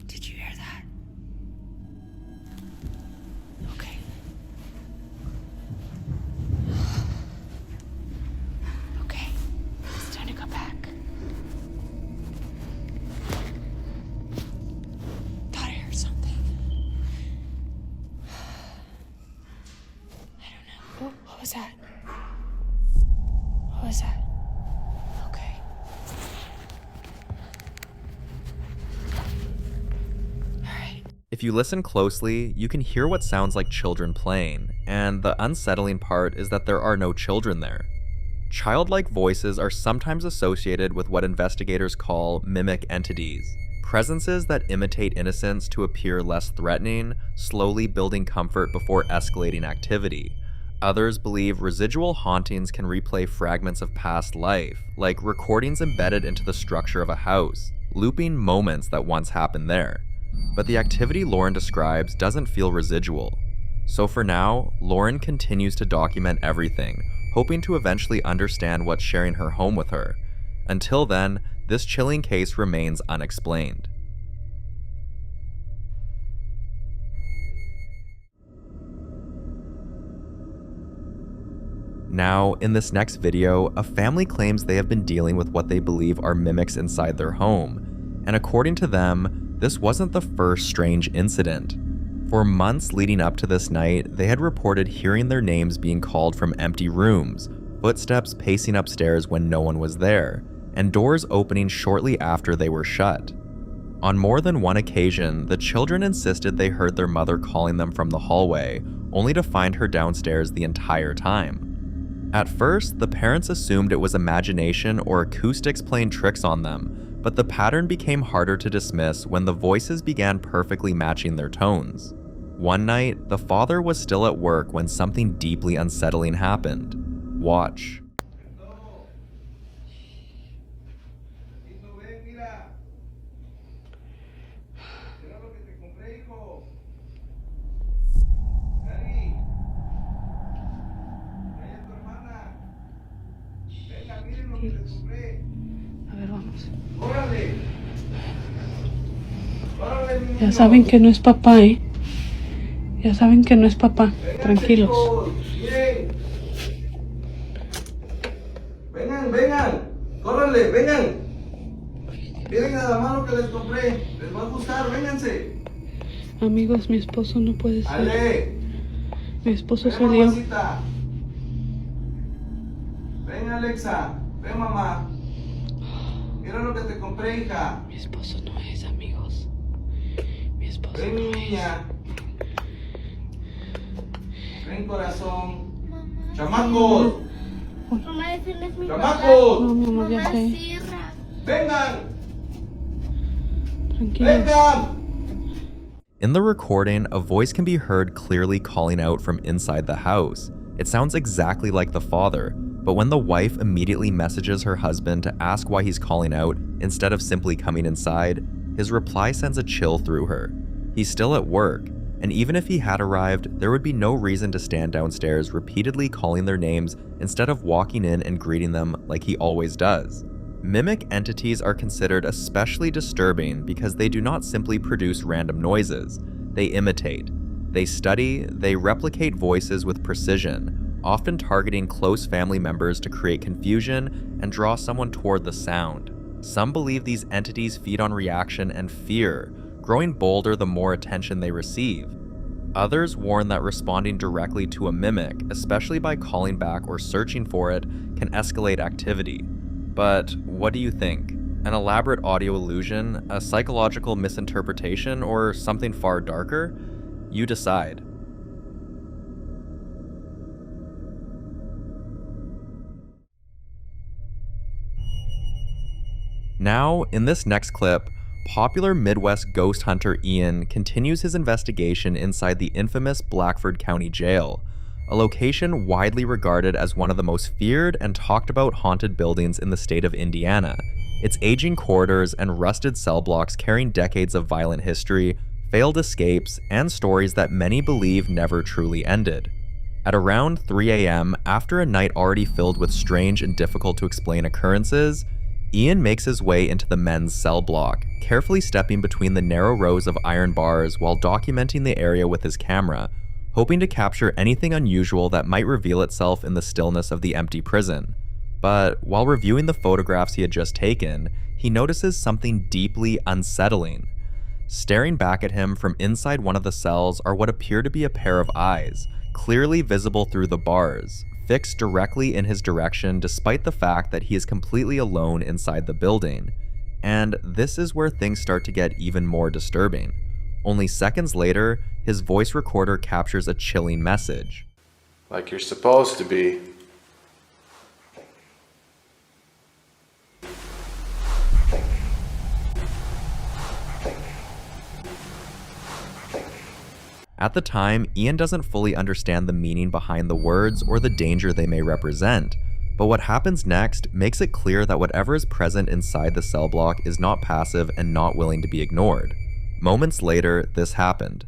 L: Did you hear that? Okay. Okay, it's time to go back. Thought I heard something. I don't know. What was that? What was that? Okay.
A: If you listen closely, you can hear what sounds like children playing, and the unsettling part is that there are no children there. Childlike voices are sometimes associated with what investigators call mimic entities, presences that imitate innocence to appear less threatening, slowly building comfort before escalating activity. Others believe residual hauntings can replay fragments of past life, like recordings embedded into the structure of a house, looping moments that once happened there. But the activity Lauren describes doesn't feel residual. So for now, Lauren continues to document everything, hoping to eventually understand what's sharing her home with her. Until then, this chilling case remains unexplained. Now, in this next video, a family claims they have been dealing with what they believe are mimics inside their home, and according to them, this wasn't the first strange incident. For months leading up to this night, they had reported hearing their names being called from empty rooms, footsteps pacing upstairs when no one was there, and doors opening shortly after they were shut. On more than one occasion, the children insisted they heard their mother calling them from the hallway, only to find her downstairs the entire time. At first, the parents assumed it was imagination or acoustics playing tricks on them, but the pattern became harder to dismiss when the voices began perfectly matching their tones. One night, the father was still at work when something deeply unsettling happened. Watch.
L: A ver, vamos. Ya saben que no es papá, ¿eh? Ya saben que no es papá. Tranquilos.
M: Vengan, vengan. Córranle, vengan. Miren a la mano que les compré. Les va a gustar, vénganse.
L: Amigos, mi esposo no puede ser.
M: Ale.
L: Mi esposo
M: Ven,
L: salió.
M: mamacita. Ven, Alexa. Ven, mamá. Mira lo que te compré, hija.
L: Mi esposo no es, amigos. Mi esposo
M: Ven,
L: no
M: mi
L: es.
M: niña. Ven, corazón. ¡Chamacos!
N: Mamá, ese no es mi
M: ¡Chamacos!
L: No, mi amor, ya
N: Mamá,
L: sé.
N: cierra.
M: ¡Vengan!
L: Tranquilos.
M: ¡Vengan!
A: In the recording, a voice can be heard clearly calling out from inside the house. It sounds exactly like the father, but when the wife immediately messages her husband to ask why he's calling out instead of simply coming inside, his reply sends a chill through her. He's still at work, and even if he had arrived, there would be no reason to stand downstairs repeatedly calling their names instead of walking in and greeting them like he always does. Mimic entities are considered especially disturbing because they do not simply produce random noises. They imitate. They study, they replicate voices with precision, often targeting close family members to create confusion and draw someone toward the sound. Some believe these entities feed on reaction and fear, growing bolder the more attention they receive. Others warn that responding directly to a mimic, especially by calling back or searching for it, can escalate activity. But what do you think? An elaborate audio illusion, a psychological misinterpretation, or something far darker? You decide. Now, in this next clip, popular Midwest ghost hunter Ian continues his investigation inside the infamous Blackford County Jail, a location widely regarded as one of the most feared and talked about haunted buildings in the state of Indiana. Its aging corridors and rusted cell blocks carrying decades of violent history, failed escapes, and stories that many believe never truly ended. At around 3 a.m., after a night already filled with strange and difficult to explain occurrences, Ian makes his way into the men's cell block, carefully stepping between the narrow rows of iron bars while documenting the area with his camera, hoping to capture anything unusual that might reveal itself in the stillness of the empty prison. But while reviewing the photographs he had just taken, he notices something deeply unsettling. Staring back at him from inside one of the cells are what appear to be a pair of eyes, clearly visible through the bars, fixed directly in his direction despite the fact that he is completely alone inside the building. And this is where things start to get even more disturbing. Only seconds later, his voice recorder captures a chilling message.
H: Like you're supposed to be.
A: At the time, Ian doesn't fully understand the meaning behind the words or the danger they may represent, but what happens next makes it clear that whatever is present inside the cell block is not passive and not willing to be ignored. Moments later, this happened.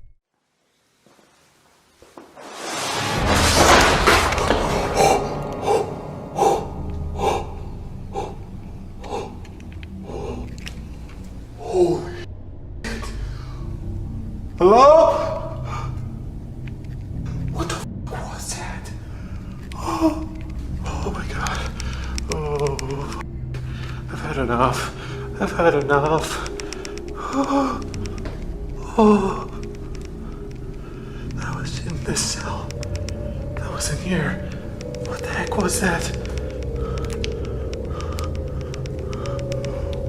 H: Hello? What the f was that? Oh my god. Oh, I've had enough. I've had enough. Oh, that was in this cell. That was in here. What the heck was that?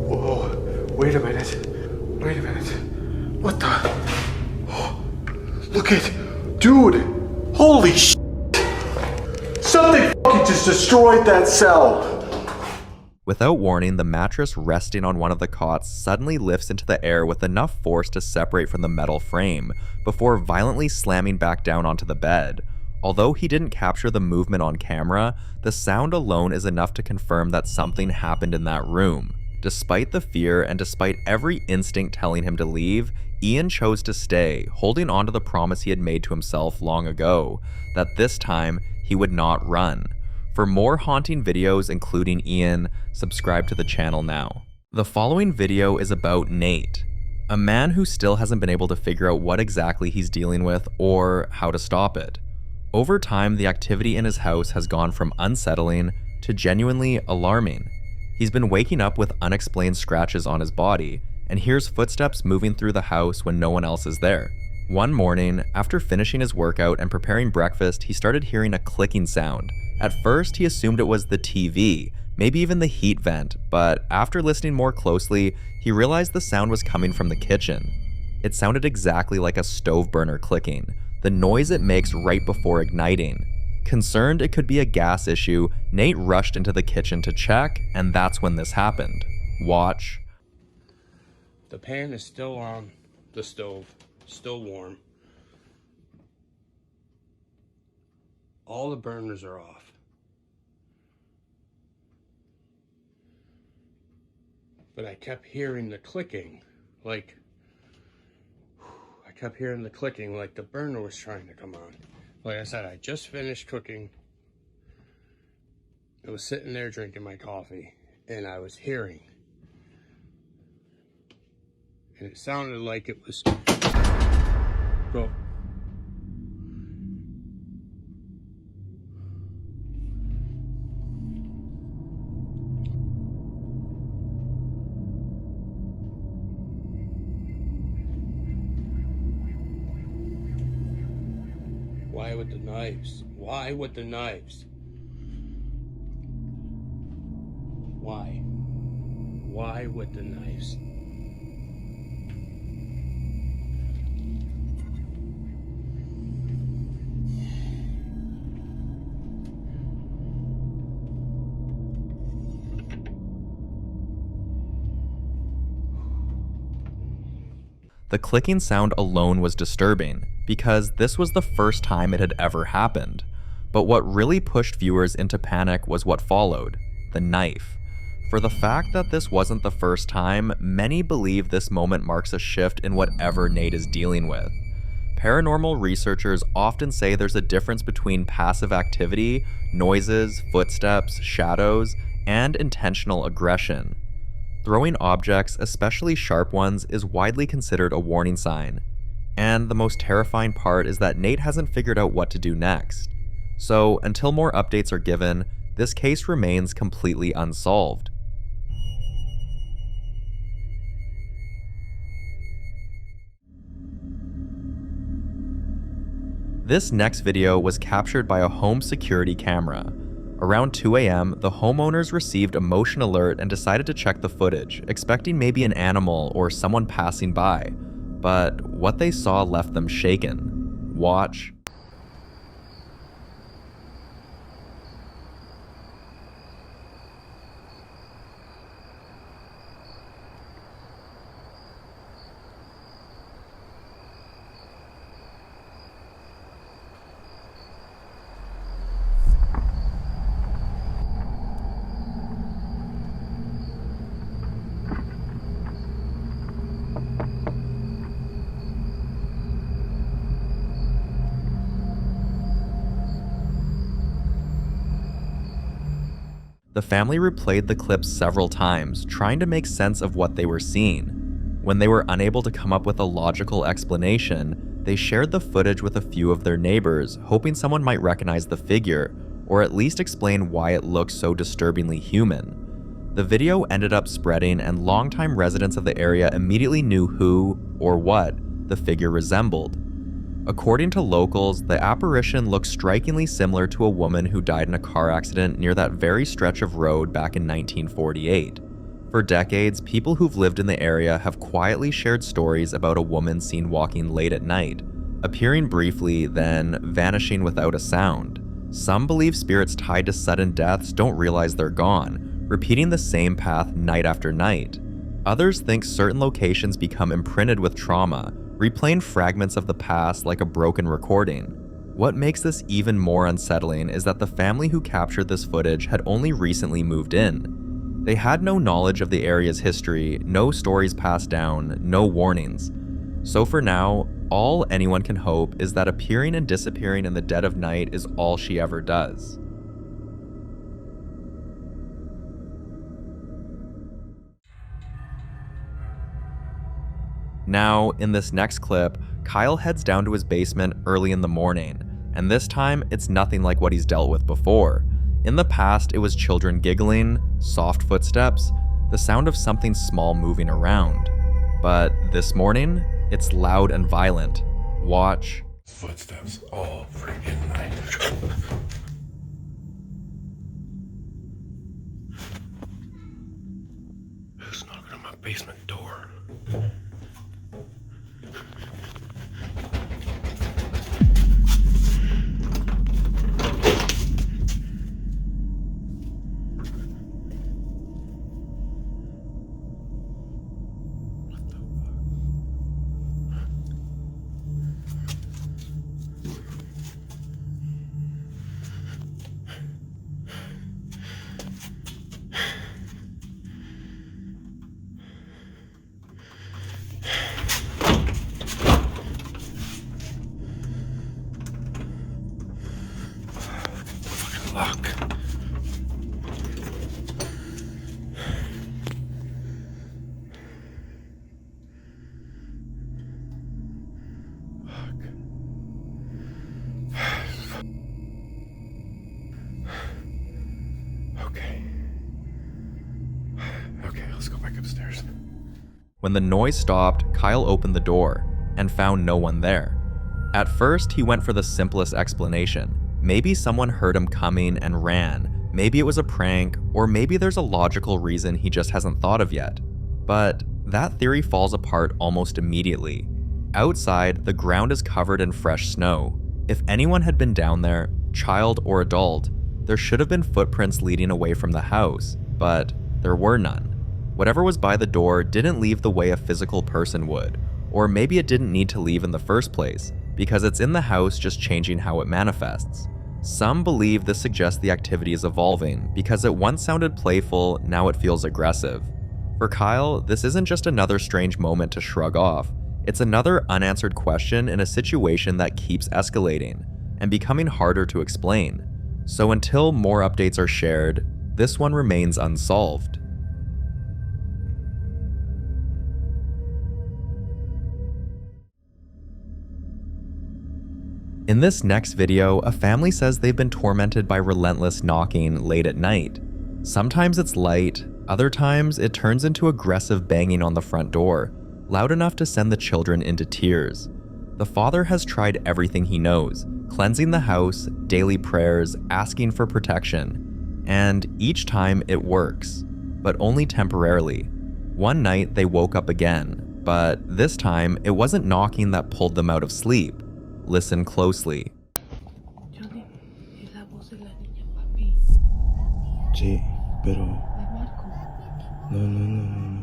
H: Whoa, wait a minute. Wait a minute. What the? Oh, look it. Dude, holy shit. Something fucking just destroyed that cell.
A: Without warning, the mattress resting on one of the cots suddenly lifts into the air with enough force to separate from the metal frame, before violently slamming back down onto the bed. Although he didn't capture the movement on camera, the sound alone is enough to confirm that something happened in that room. Despite the fear and despite every instinct telling him to leave, Ian chose to stay, holding on to the promise he had made to himself long ago, that this time he would not run. For more haunting videos including Ian, subscribe to the channel now. The following video is about Nate, a man who still hasn't been able to figure out what exactly he's dealing with or how to stop it. Over time, the activity in his house has gone from unsettling to genuinely alarming. He's been waking up with unexplained scratches on his body and hears footsteps moving through the house when no one else is there. One morning, after finishing his workout and preparing breakfast, he started hearing a clicking sound. At first, he assumed it was the TV, maybe even the heat vent, but after listening more closely, he realized the sound was coming from the kitchen. It sounded exactly like a stove burner clicking, the noise it makes right before igniting. Concerned it could be a gas issue, Nate rushed into the kitchen to check, and that's when this happened. Watch.
F: The pan is still on the stove, still warm. All the burners are off. But I kept hearing the clicking, like the burner was trying to come on. Like I said, I just finished cooking. I was sitting there drinking my coffee, and I was hearing. And it sounded like it was... Go. Why with the knives? Why with the knives? Why? Why with the knives?
A: The clicking sound alone was disturbing, because this was the first time it had ever happened. But what really pushed viewers into panic was what followed, the knife. For the fact that this wasn't the first time, many believe this moment marks a shift in whatever Nate is dealing with. Paranormal researchers often say there's a difference between passive activity, noises, footsteps, shadows, and intentional aggression. Throwing objects, especially sharp ones, is widely considered a warning sign. And the most terrifying part is that Nate hasn't figured out what to do next. So, until more updates are given, this case remains completely unsolved. This next video was captured by a home security camera. Around 2 a.m., the homeowners received a motion alert and decided to check the footage, expecting maybe an animal or someone passing by. But what they saw left them shaken. Watch. The family replayed the clips several times, trying to make sense of what they were seeing. When they were unable to come up with a logical explanation, they shared the footage with a few of their neighbors, hoping someone might recognize the figure, or at least explain why it looked so disturbingly human. The video ended up spreading, and longtime residents of the area immediately knew who, or what, the figure resembled. According to locals, the apparition looked strikingly similar to a woman who died in a car accident near that very stretch of road back in 1948. For decades, people who've lived in the area have quietly shared stories about a woman seen walking late at night, appearing briefly, then vanishing without a sound. Some believe spirits tied to sudden deaths don't realize they're gone, repeating the same path night after night. Others think certain locations become imprinted with trauma, replaying fragments of the past like a broken recording. What makes this even more unsettling is that the family who captured this footage had only recently moved in. They had no knowledge of the area's history, no stories passed down, no warnings. So for now, all anyone can hope is that appearing and disappearing in the dead of night is all she ever does. Now, in this next clip, Kyle heads down to his basement early in the morning, and this time it's nothing like what he's dealt with before. In the past, it was children giggling, soft footsteps, the sound of something small moving around. But this morning, it's loud and violent. Watch.
D: Footsteps all freaking night. Who's knocking on my basement door?
A: When the noise stopped, Kyle opened the door and found no one there. At first, he went for the simplest explanation. Maybe someone heard him coming and ran, maybe it was a prank, or maybe there's a logical reason he just hasn't thought of yet. But that theory falls apart almost immediately. Outside, the ground is covered in fresh snow. If anyone had been down there, child or adult, there should have been footprints leading away from the house, but there were none. Whatever was by the door didn't leave the way a physical person would, or maybe it didn't need to leave in the first place, because it's in the house just changing how it manifests. Some believe this suggests the activity is evolving, because it once sounded playful, now it feels aggressive. For Kyle, this isn't just another strange moment to shrug off, it's another unanswered question in a situation that keeps escalating, and becoming harder to explain. So until more updates are shared, this one remains unsolved. In this next video, a family says they've been tormented by relentless knocking late at night. Sometimes it's light, other times it turns into aggressive banging on the front door, loud enough to send the children into tears. The father has tried everything he knows, cleansing the house, daily prayers, asking for protection, and each time it works, but only temporarily. One night they woke up again, but this time it wasn't knocking that pulled them out of sleep. Listen closely.
D: Sí, pero... No.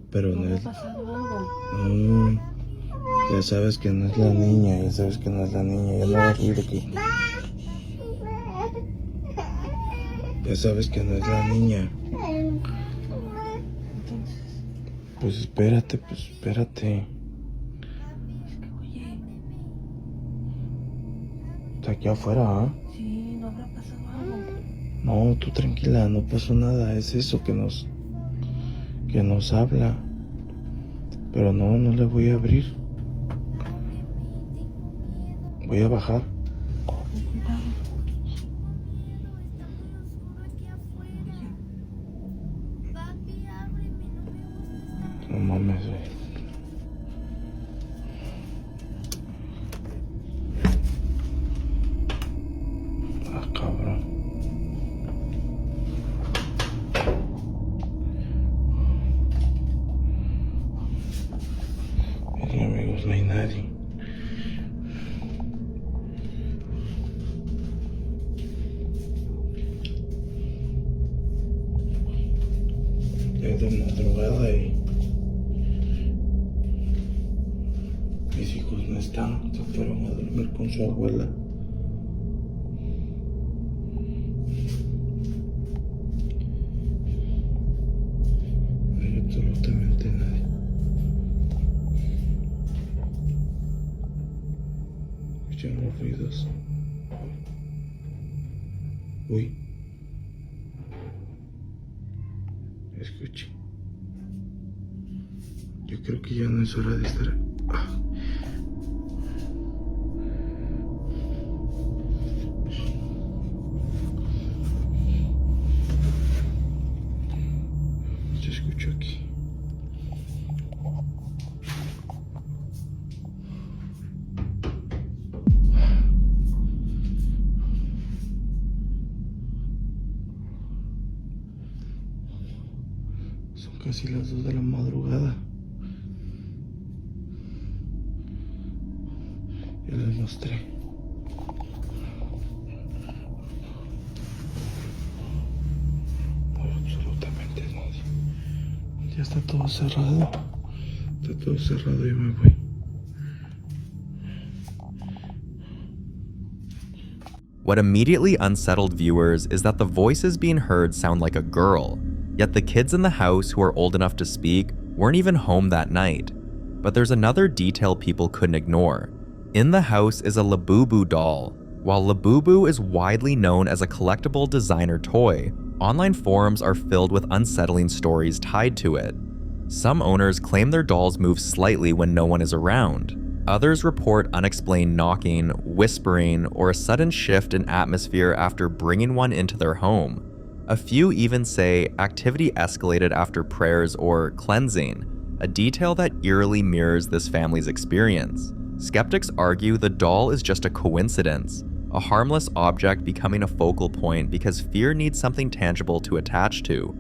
D: Pero no es... No. Ya sabes que no es la niña, ya sabes que no es la niña, ya no vas a ir aquí. Ya sabes que no es la niña. Pues espérate. Está aquí afuera, ¿ah?
L: Sí, no habrá pasado algo.
D: No, tú tranquila, no pasó nada. Es eso que nos habla. Pero no le voy a abrir. Voy a bajar. No mames, güey. Ah, cabrón. Miren, amigos, no hay nadie. Es de madrugada y mis hijos no están, se fueron a dormir con su abuela. No hay absolutamente nadie. Escuchan los ruidos. Uy. Escuche. Yo creo que ya no es hora de estar. Se escuchó aquí. Son casi las 2 de la madrugada. Ya les mostré. No hay absolutamente nadie. Ya está todo cerrado. Está todo cerrado y me voy.
A: What immediately unsettled viewers is that the voices being heard sound like a girl, yet the kids in the house who are old enough to speak weren't even home that night. But there's another detail people couldn't ignore. In the house is a Labubu doll. While Labubu is widely known as a collectible designer toy, online forums are filled with unsettling stories tied to it. Some owners claim their dolls move slightly when no one is around. Others report unexplained knocking, whispering, or a sudden shift in atmosphere after bringing one into their home. A few even say activity escalated after prayers or cleansing, a detail that eerily mirrors this family's experience. Skeptics argue the doll is just a coincidence, a harmless object becoming a focal point because fear needs something tangible to attach to.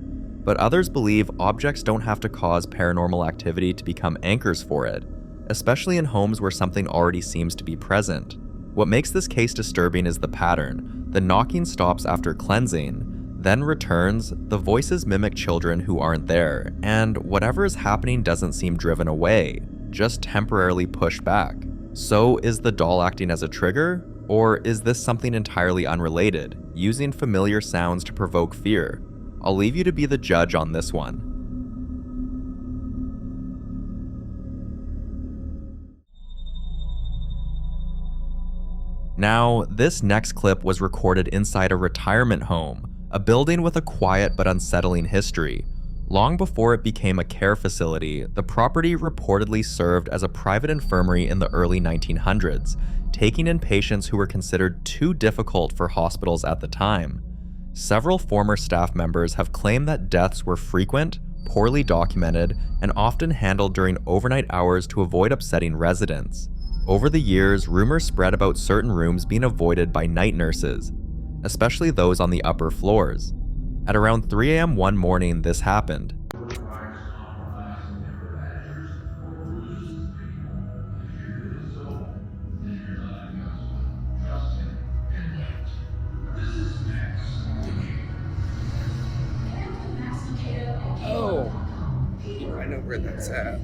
A: But others believe objects don't have to cause paranormal activity to become anchors for it, especially in homes where something already seems to be present. What makes this case disturbing is the pattern. The knocking stops after cleansing, then returns, the voices mimic children who aren't there, and whatever is happening doesn't seem driven away, just temporarily pushed back. So is the doll acting as a trigger? Or is this something entirely unrelated, using familiar sounds to provoke fear? I'll leave you to be the judge on this one. Now, this next clip was recorded inside a retirement home, a building with a quiet but unsettling history. Long before it became a care facility, the property reportedly served as a private infirmary in the early 1900s, taking in patients who were considered too difficult for hospitals at the time. Several former staff members have claimed that deaths were frequent, poorly documented, and often handled during overnight hours to avoid upsetting residents. Over the years, rumors spread about certain rooms being avoided by night nurses, especially those on the upper floors. At around 3 a.m. one morning, this happened.
F: Oh, I know where that's at.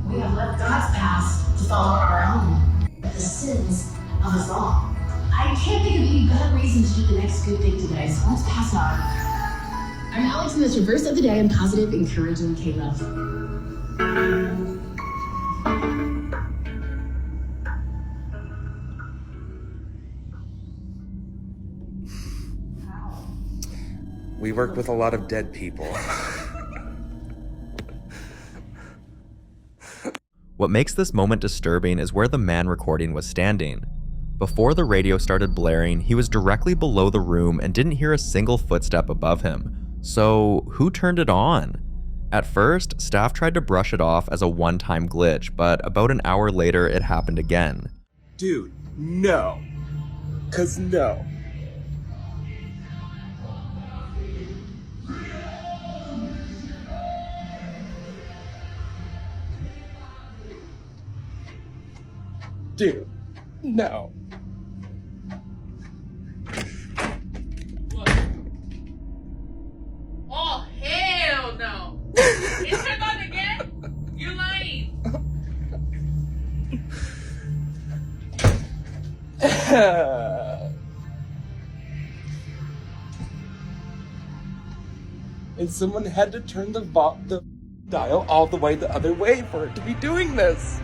O: We have left God's path to follow our own, the sins of us all. I can't think of any better reason to do the next good thing today, so let's pass on. I'm Alex, and this reverse of the day, I'm positive, encouraging Caleb.
F: We work with a lot of dead people.
A: What makes this moment disturbing is where the man recording was standing. Before the radio started blaring, he was directly below the room and didn't hear a single footstep above him. So, who turned it on? At first, staff tried to brush it off as a one-time glitch, but about an hour later, it happened again.
F: Dude, no. 'Cause no. Dude, no.
L: Oh, hell no. It turned on again? You're lying.
F: And someone had to turn the dial all the way the other way for it to be doing this.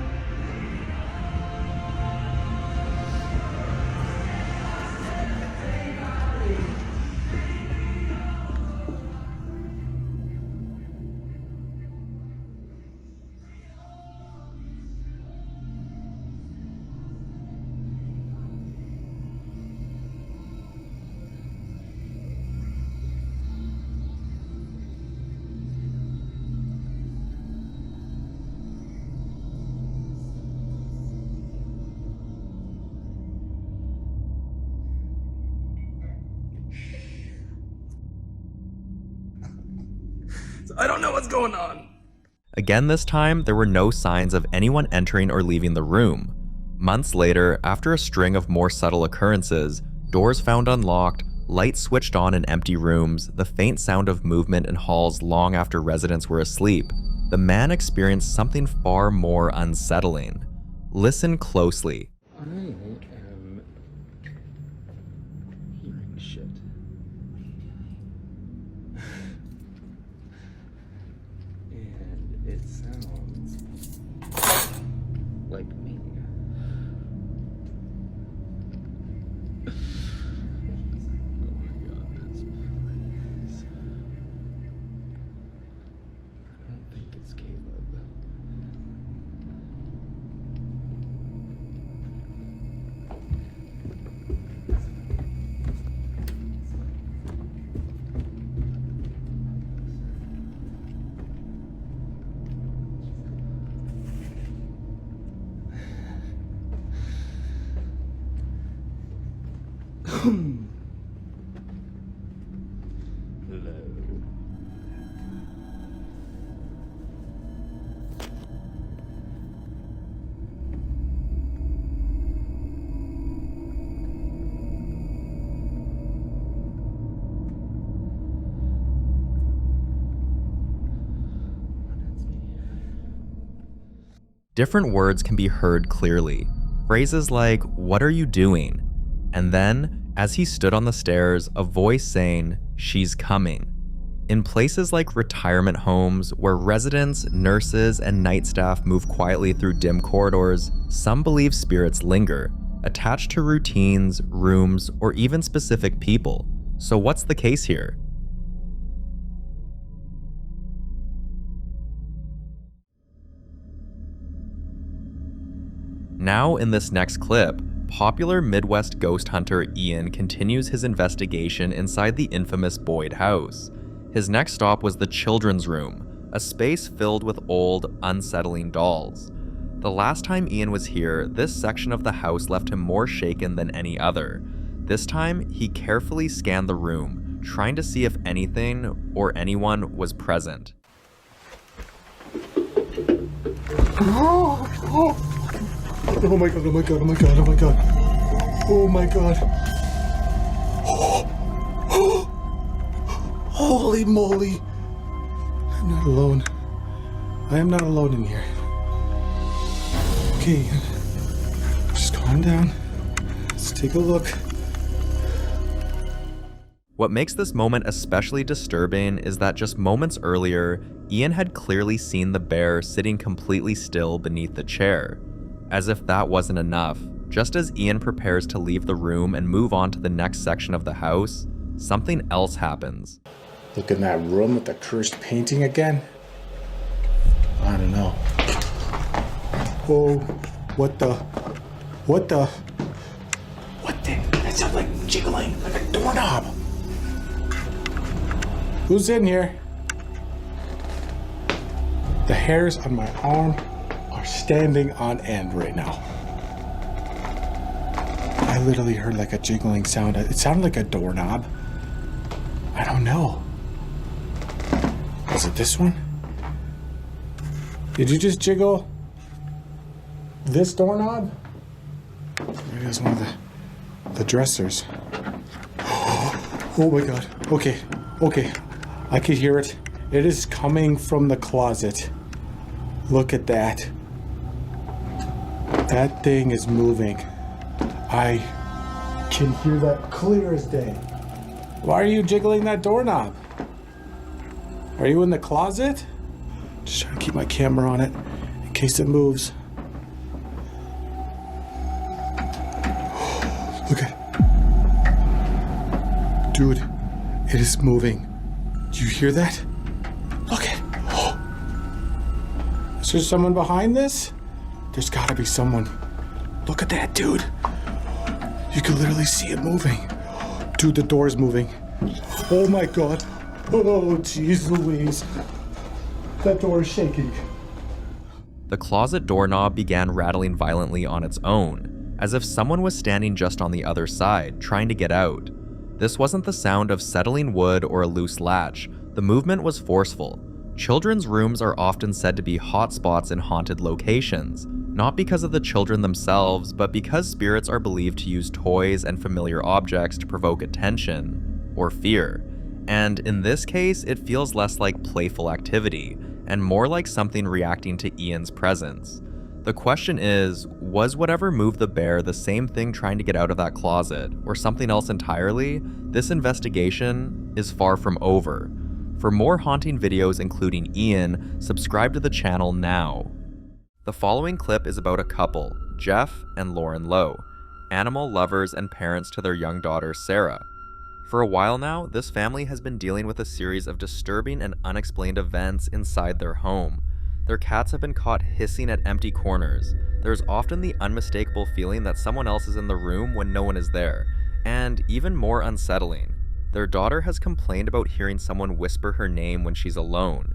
F: I don't know what's going on.
A: Again this time, there were no signs of anyone entering or leaving the room. Months later, after a string of more subtle occurrences, doors found unlocked, lights switched on in empty rooms, the faint sound of movement in halls long after residents were asleep, the man experienced something far more unsettling. Listen closely.
F: I am hearing shit. And it sounds like me. Oh my god, this place. I don't think it's Caleb. Hello.
A: Different words can be heard clearly. Phrases like, "What are you doing?" And then, as he stood on the stairs, a voice saying, "She's coming." In places like retirement homes, where residents, nurses, and night staff move quietly through dim corridors, some believe spirits linger, attached to routines, rooms, or even specific people. So what's the case here? Now in this next clip, popular Midwest ghost hunter Ian continues his investigation inside the infamous Boyd house. His next stop was the children's room, a space filled with old, unsettling dolls. The last time Ian was here, this section of the house left him more shaken than any other. This time, he carefully scanned the room, trying to see if anything or anyone was present.
M: Oh my god, oh my god, oh my god, oh my god. Oh my god. Holy moly. I'm not alone. I am not alone in here. Okay, just calm down. Let's take a look.
A: What makes this moment especially disturbing is that just moments earlier, Ian had clearly seen the bear sitting completely still beneath the chair. As if that wasn't enough, just as Ian prepares to leave the room and move on to the next section of the house, something else happens.
D: Look in that room with the cursed painting again. I don't know. Oh, what the? What the? That sounds like jiggling, like a doorknob. Who's in here? The hairs on my arm are standing on end right now. I literally heard like a jiggling sound. It sounded like a doorknob. I don't know. Was it this one? Did you just jiggle this doorknob? Maybe it was one of the dressers. Oh my god. Okay. I can hear it. It is coming from the closet. Look at that. That thing is moving. I can hear that clear as day. Why are you jiggling that doorknob? Are you in the closet? Just trying to keep my camera on it in case it moves. Look at it. Dude, it is moving. Do you hear that? Look at it. Is there someone behind this? There's gotta be someone. Look at that, dude. You can literally see it moving. Dude, the door's moving. Oh my god. Oh, jeez Louise. That door is shaking.
A: The closet doorknob began rattling violently on its own, as if someone was standing just on the other side, trying to get out. This wasn't the sound of settling wood or a loose latch. The movement was forceful. Children's rooms are often said to be hotspots in haunted locations, not because of the children themselves, but because spirits are believed to use toys and familiar objects to provoke attention or fear. And in this case, it feels less like playful activity and more like something reacting to Ian's presence. The question is, was whatever moved the bear the same thing trying to get out of that closet, or something else entirely? This investigation is far from over. For more haunting videos including Ian, subscribe to the channel now. The following clip is about a couple, Jeff and Lauren Lowe, animal lovers and parents to their young daughter Sarah. For a while now, this family has been dealing with a series of disturbing and unexplained events inside their home. Their cats have been caught hissing at empty corners. There's often the unmistakable feeling that someone else is in the room when no one is there. And even more unsettling, their daughter has complained about hearing someone whisper her name when she's alone.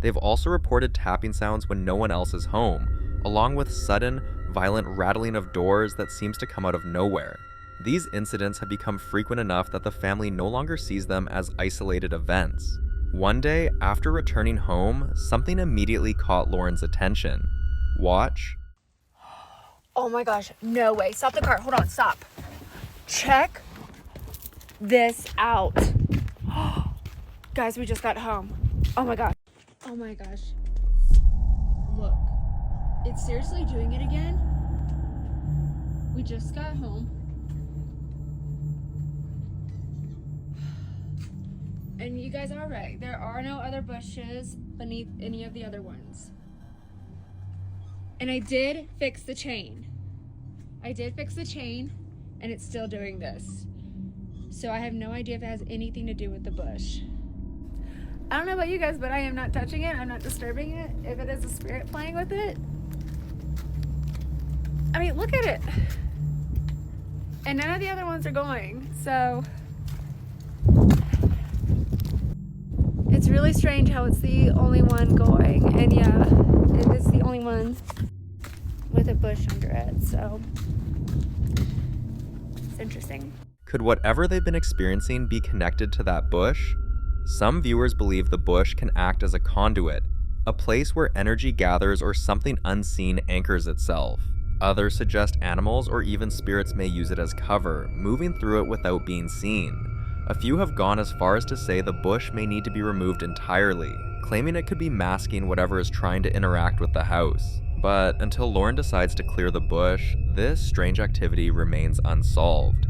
A: They've also reported tapping sounds when no one else is home, along with sudden, violent rattling of doors that seems to come out of nowhere. These incidents have become frequent enough that the family no longer sees them as isolated events. One day, after returning home, something immediately caught Lauren's attention. Watch.
P: Oh my gosh, no way. Stop the car. Hold on, stop. Check this out. Guys, we just got home. Oh my gosh. Oh my gosh. Look. It's seriously doing it again. We just got home. And you guys are right. There are no other bushes beneath any of the other ones. And I did fix the chain. And it's still doing this. So I have no idea if it has anything to do with the bush. I don't know about you guys, but I am not touching it. I'm not disturbing it. If it is a spirit playing with it. I mean, look at it. And none of the other ones are going. So it's really strange how it's the only one going. And yeah, it is the only one with a bush under it. So it's interesting.
A: Could whatever they've been experiencing be connected to that bush? Some viewers believe the bush can act as a conduit, a place where energy gathers or something unseen anchors itself. Others suggest animals or even spirits may use it as cover, moving through it without being seen. A few have gone as far as to say the bush may need to be removed entirely, claiming it could be masking whatever is trying to interact with the house. But until Lauren decides to clear the bush, this strange activity remains unsolved.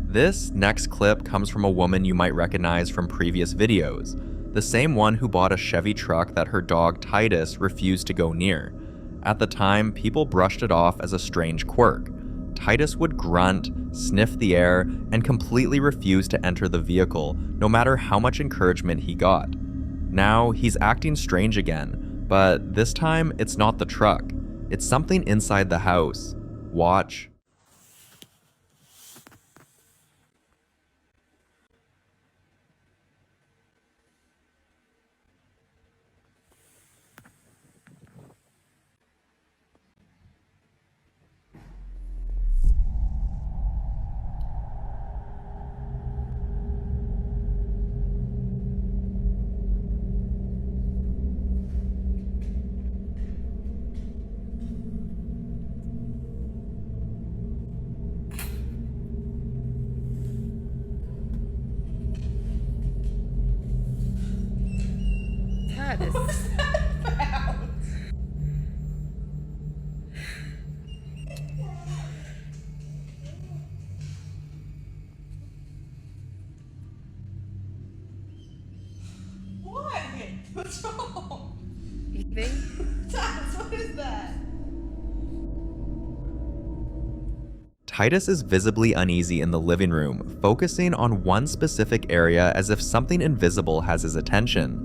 A: This next clip comes from a woman you might recognize from previous videos, the same one who bought a Chevy truck that her dog Titus refused to go near. At the time, people brushed it off as a strange quirk. Titus would grunt, sniff the air, and completely refuse to enter the vehicle, no matter how much encouragement he got. Now, he's acting strange again, but this time it's not the truck. It's something inside the house. Watch.
J: That is
E: What? What's wrong?
J: anything?
E: Taz, what is that?
A: Titus is visibly uneasy in the living room, focusing on one specific area as if something invisible has his attention.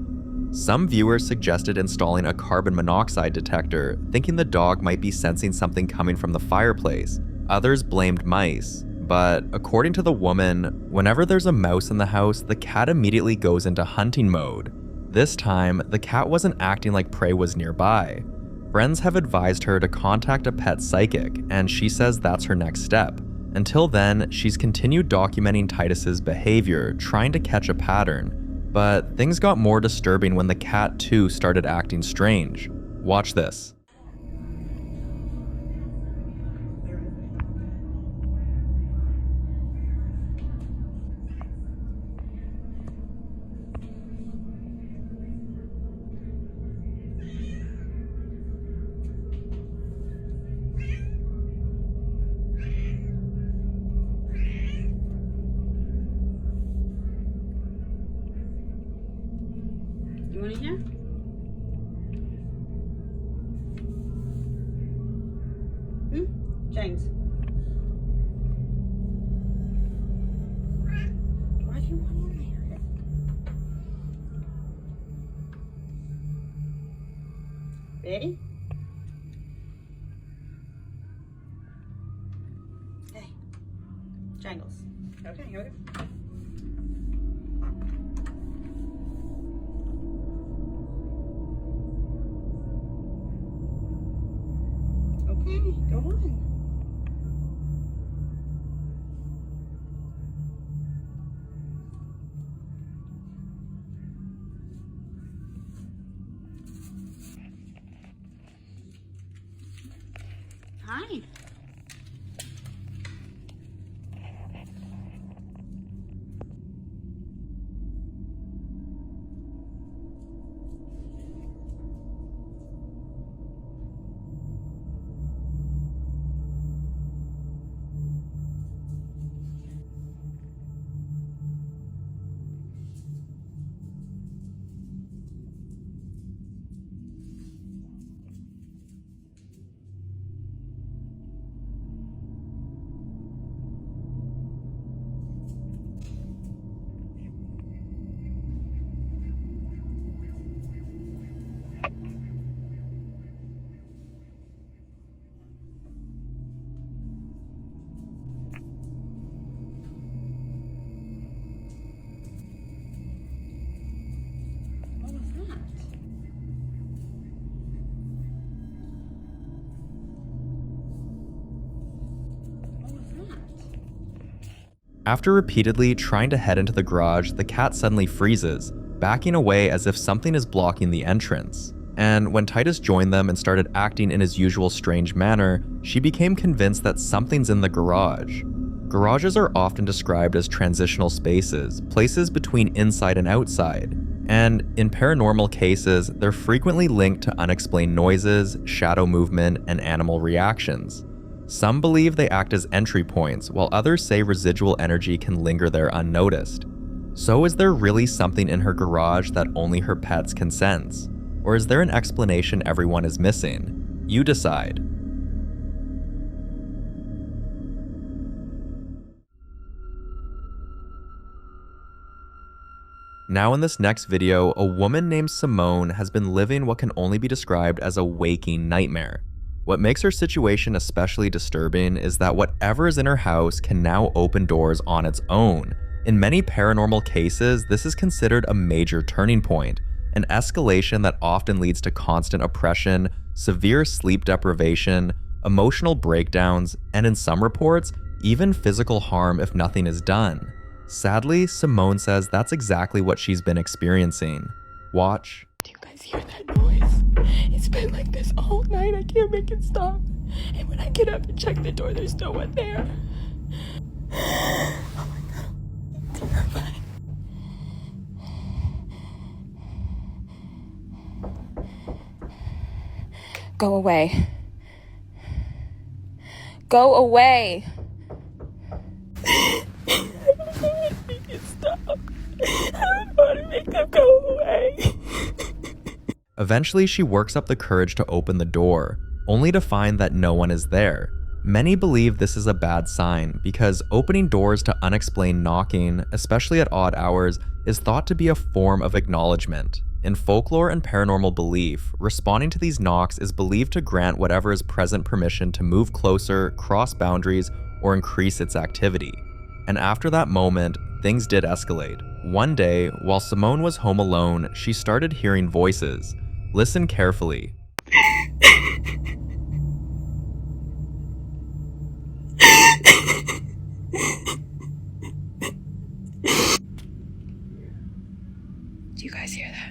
A: Some viewers suggested installing a carbon monoxide detector, thinking the dog might be sensing something coming from the fireplace. Others blamed mice. But according to the woman, whenever there's a mouse in the house, the cat immediately goes into hunting mode. This time, the cat wasn't acting like prey was nearby. Friends have advised her to contact a pet psychic, and she says that's her next step. Until then, she's continued documenting Titus's behavior, trying to catch a pattern. But things got more disturbing when the cat too started acting strange. Watch this.
J: You want to hear? James. Why do you want to hear it? Ready? Hey. Jangles. Okay, here we go. Okay, go on. Hi.
A: After repeatedly trying to head into the garage, the cat suddenly freezes, backing away as if something is blocking the entrance. And when Titus joined them and started acting in his usual strange manner, she became convinced that something's in the garage. Garages are often described as transitional spaces, places between inside and outside. And in paranormal cases, they're frequently linked to unexplained noises, shadow movement, and animal reactions. Some believe they act as entry points, while others say residual energy can linger there unnoticed. So is there really something in her garage that only her pets can sense? Or is there an explanation everyone is missing? You decide. Now in this next video, a woman named Simone has been living what can only be described as a waking nightmare. What makes her situation especially disturbing is that whatever is in her house can now open doors on its own. In many paranormal cases, this is considered a major turning point, an escalation that often leads to constant oppression, severe sleep deprivation, emotional breakdowns, and in some reports, even physical harm if nothing is done. Sadly, Simone says that's exactly what she's been experiencing. Watch.
Q: Do you guys hear that noise? It's been like this all night. I can't make it stop. And when I get up and check the door, there's no one there. Oh my god. I'm terrified. Go away. Go away. I don't want to make it stop. I don't want to make them go away.
A: Eventually, she works up the courage to open the door, only to find that no one is there. Many believe this is a bad sign because opening doors to unexplained knocking, especially at odd hours, is thought to be a form of acknowledgement. In folklore and paranormal belief, responding to these knocks is believed to grant whatever is present permission to move closer, cross boundaries, or increase its activity. And after that moment, things did escalate. One day, while Simone was home alone, she started hearing voices. Listen carefully.
Q: Do you guys hear that?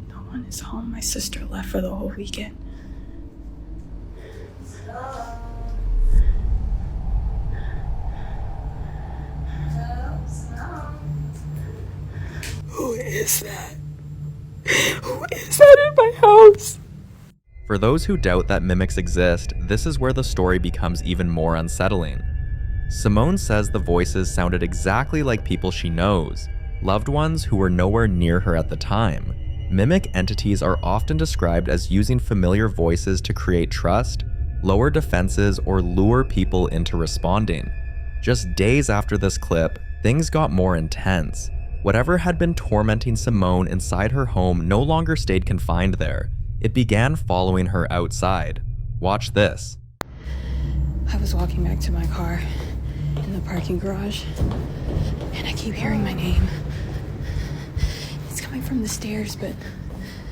Q: No one is home. My sister left for the whole weekend. Who is that? Who is that in my house?
A: For those who doubt that mimics exist, this is where the story becomes even more unsettling. Simone says the voices sounded exactly like people she knows, loved ones who were nowhere near her at the time. Mimic entities are often described as using familiar voices to create trust, lower defenses, or lure people into responding. Just days after this clip, things got more intense. Whatever had been tormenting Simone inside her home no longer stayed confined there. It began following her outside. Watch this.
Q: I was walking back to my car in the parking garage, and I keep hearing my name. It's coming from the stairs, but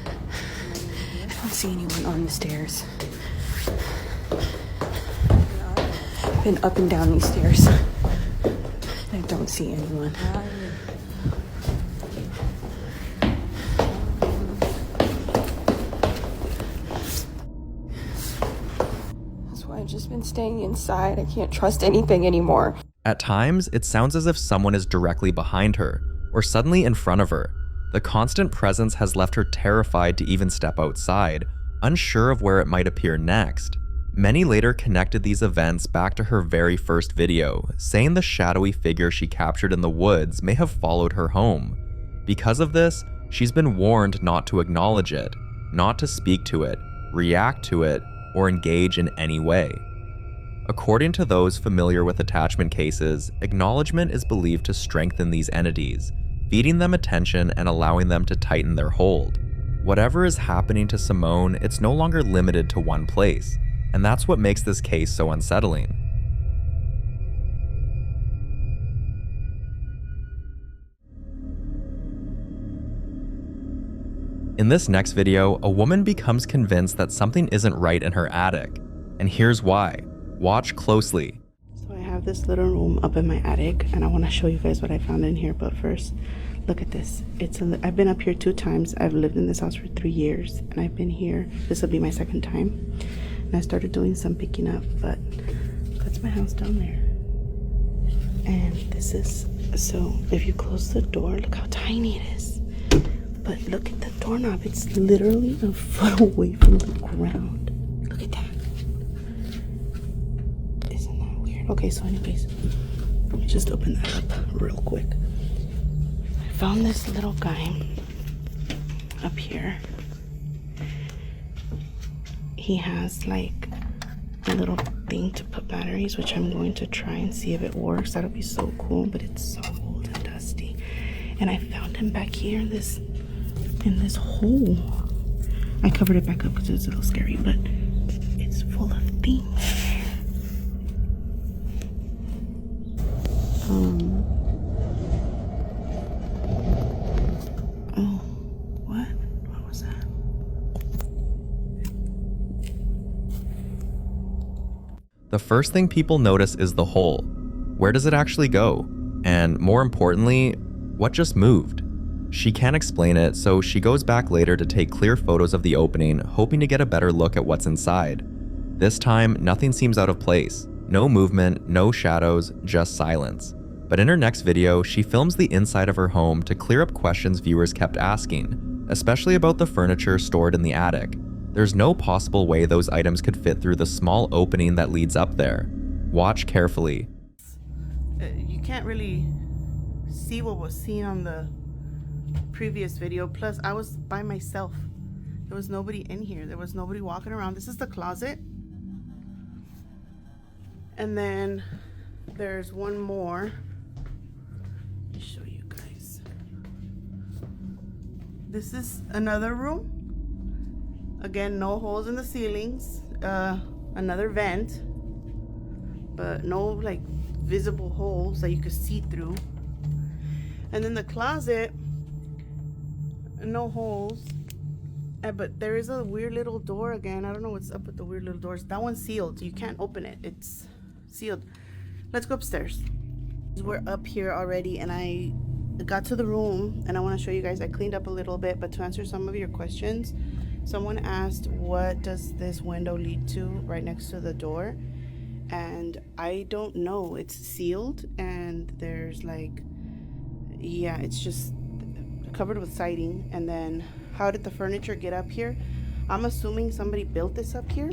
Q: I don't see anyone on the stairs. I've been up and down these stairs, and I don't see anyone. I've just been staying inside. I can't trust anything anymore.
A: At times, it sounds as if someone is directly behind her, or suddenly in front of her. The constant presence has left her terrified to even step outside, unsure of where it might appear next. Many later connected these events back to her very first video, saying the shadowy figure she captured in the woods may have followed her home. Because of this, she's been warned not to acknowledge it, not to speak to it, react to it, or engage in any way. According to those familiar with attachment cases, acknowledgement is believed to strengthen these entities, feeding them attention and allowing them to tighten their hold. Whatever is happening to Simone, it's no longer limited to one place, and that's what makes this case so unsettling. In this next video, a woman becomes convinced that something isn't right in her attic. And here's why. Watch closely.
R: So I have this little room up in my attic, and I want to show you guys what I found in here. But first, look at this. I've been up here 2 times. I've lived in this house for 3 years, and I've been here. This will be my 2nd time. And I started doing some picking up, but that's my house down there. And this is, so if you close the door, look how tiny it is. But look at the doorknob. It's literally a foot away from the ground. Look at that. Isn't that weird? Okay, so anyways, Let me just open that up real quick. I found this little guy up here. He has like a little thing to put batteries, which I'm going to try and see if it works. That'll be so cool, but it's so old and dusty. And I found him back here in this hole. I covered it back up because it's a little scary, but it's full of things. Oh, what? What was that?
A: The first thing people notice is the hole. Where does it actually go? And more importantly, what just moved? She can't explain it, so she goes back later to take clear photos of the opening, hoping to get a better look at what's inside. This time, nothing seems out of place. No movement, no shadows, just silence. But in her next video, she films the inside of her home to clear up questions viewers kept asking, especially about the furniture stored in the attic. There's no possible way those items could fit through the small opening that leads up there. Watch carefully.
R: You can't really see what was seen on the previous video. Plus, I was by myself. There was nobody in here. There was nobody walking around. This is the closet. And then there's one more. Let me show you guys. This is another room. Again, no holes in the ceilings. Another vent, but no like visible holes that you could see through. And then the closet, no holes. But there is a weird little door again. I don't know what's up with the weird little doors. That one's sealed. You can't open it. It's sealed. Let's go upstairs. We're up here already, and I got to the room, and I want to show you guys. I cleaned up a little bit, but to answer some of your questions, someone asked, what does this window lead to right next to the door? And I don't know. It's sealed, and there's like, yeah, it's just covered with siding. And then how did the furniture get up here? I'm assuming somebody built this up here.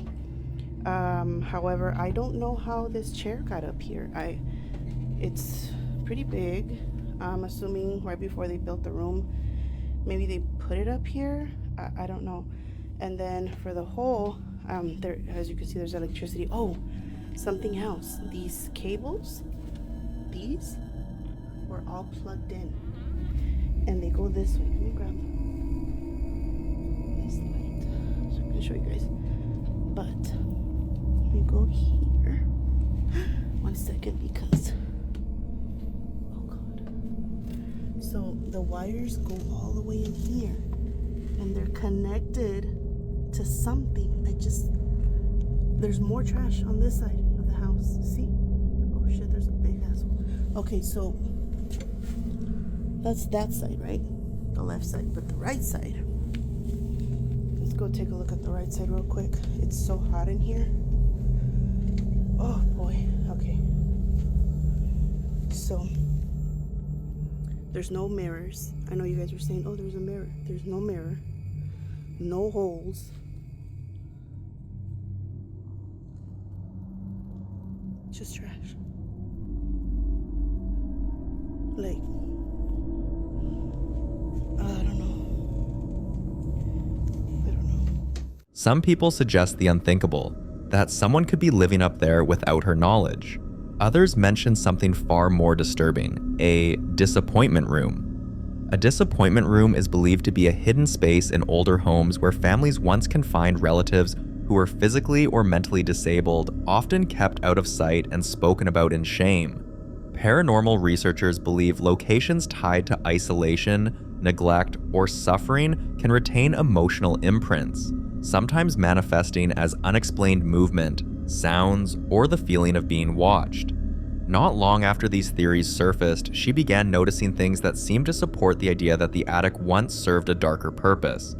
R: However, I don't know how this chair got up here. It's pretty big. I'm assuming right before they built the room, maybe they put it up here. I don't know. And then for the hole, there, as you can see, there's electricity. Oh, something else. These cables, these were all plugged in, and they go this way. Let me grab this light so I can show you guys. But let me go here. 1 second, because oh god. So the wires go all the way in here, and they're connected to something that just, there's more trash on this side of the house. See? Oh shit, there's a big ass one. Okay, so that's that side, right? The left side. But the right side, let's go take a look at the right side real quick. It's so hot in here. Oh boy. Okay, so there's no mirrors. I know you guys are saying, oh, there's a mirror. There's no mirror. No holes. Just trash. Like, I don't know.
A: Some people suggest the unthinkable, that someone could be living up there without her knowledge. Others mention something far more disturbing, a disappointment room. A disappointment room is believed to be a hidden space in older homes where families once confined relatives who were physically or mentally disabled, often kept out of sight and spoken about in shame. Paranormal researchers believe locations tied to isolation, neglect, or suffering can retain emotional imprints, sometimes manifesting as unexplained movement, sounds, or the feeling of being watched. Not long after these theories surfaced, she began noticing things that seemed to support the idea that the attic once served a darker purpose.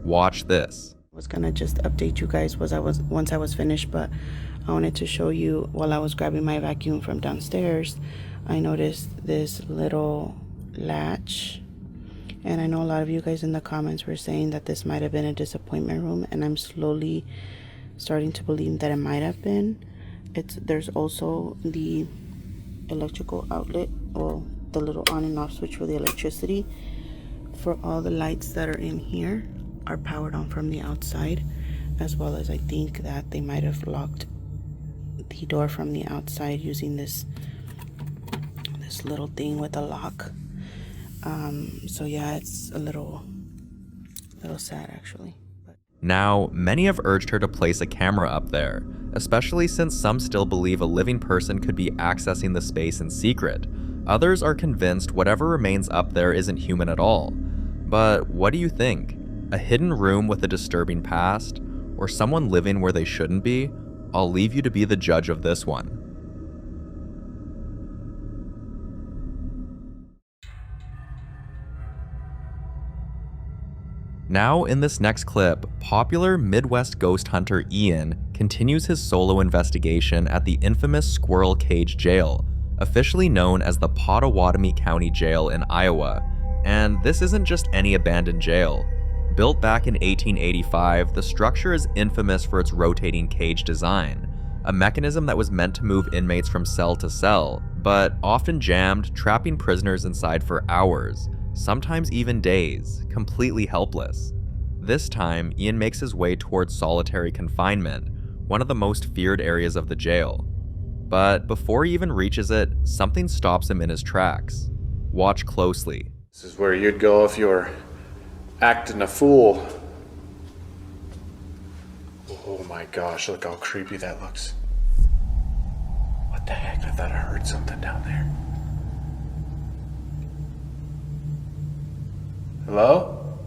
A: Watch this.
R: I was gonna just update you guys once I was finished, but I wanted to show you while I was grabbing my vacuum from downstairs. I noticed this little latch, and I know a lot of you guys in the comments were saying that this might have been a disappointment room, and I'm slowly starting to believe that it might have been. There's also the electrical outlet, well, the little on and off switch for the electricity. For all the lights that are in here are powered on from the outside, as well as I think that they might have locked the door from the outside using this little thing with a lock. So yeah, it's a little sad actually.
A: Now, many have urged her to place a camera up there, especially since some still believe a living person could be accessing the space in secret. Others are convinced whatever remains up there isn't human at all. But what do you think? A hidden room with a disturbing past? Or someone living where they shouldn't be? I'll leave you to be the judge of this one. Now, in this next clip, popular Midwest ghost hunter Ian continues his solo investigation at the infamous Squirrel Cage Jail, officially known as the Pottawatomie County Jail in Iowa. And this isn't just any abandoned jail. Built back in 1885, the structure is infamous for its rotating cage design, a mechanism that was meant to move inmates from cell to cell, but often jammed, trapping prisoners inside for hours, sometimes even days, completely helpless. This time, Ian makes his way towards solitary confinement, one of the most feared areas of the jail. But before he even reaches it, something stops him in his tracks. Watch closely.
H: This is where you'd go if you were acting a fool. Oh my gosh, look how creepy that looks. What the heck? I thought I heard something down there. Hello?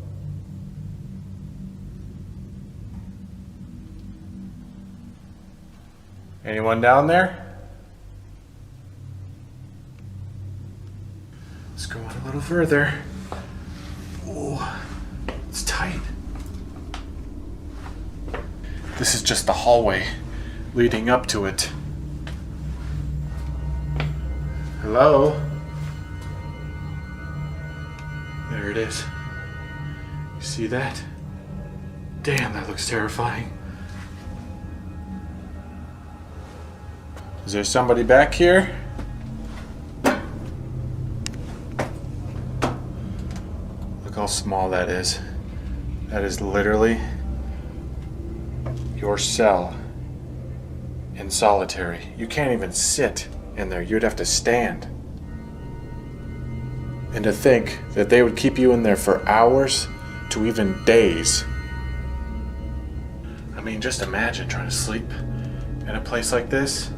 H: Anyone down there? Let's go on a little further. Oh, it's tight. This is just the hallway leading up to it. Hello? There it is. You see that? Damn, that looks terrifying. Is there somebody back here? Look how small that is. That is literally your cell in solitary. You can't even sit in there. You'd have to stand. And to think that they would keep you in there for hours to even days. I mean, just imagine trying to sleep in a place like this.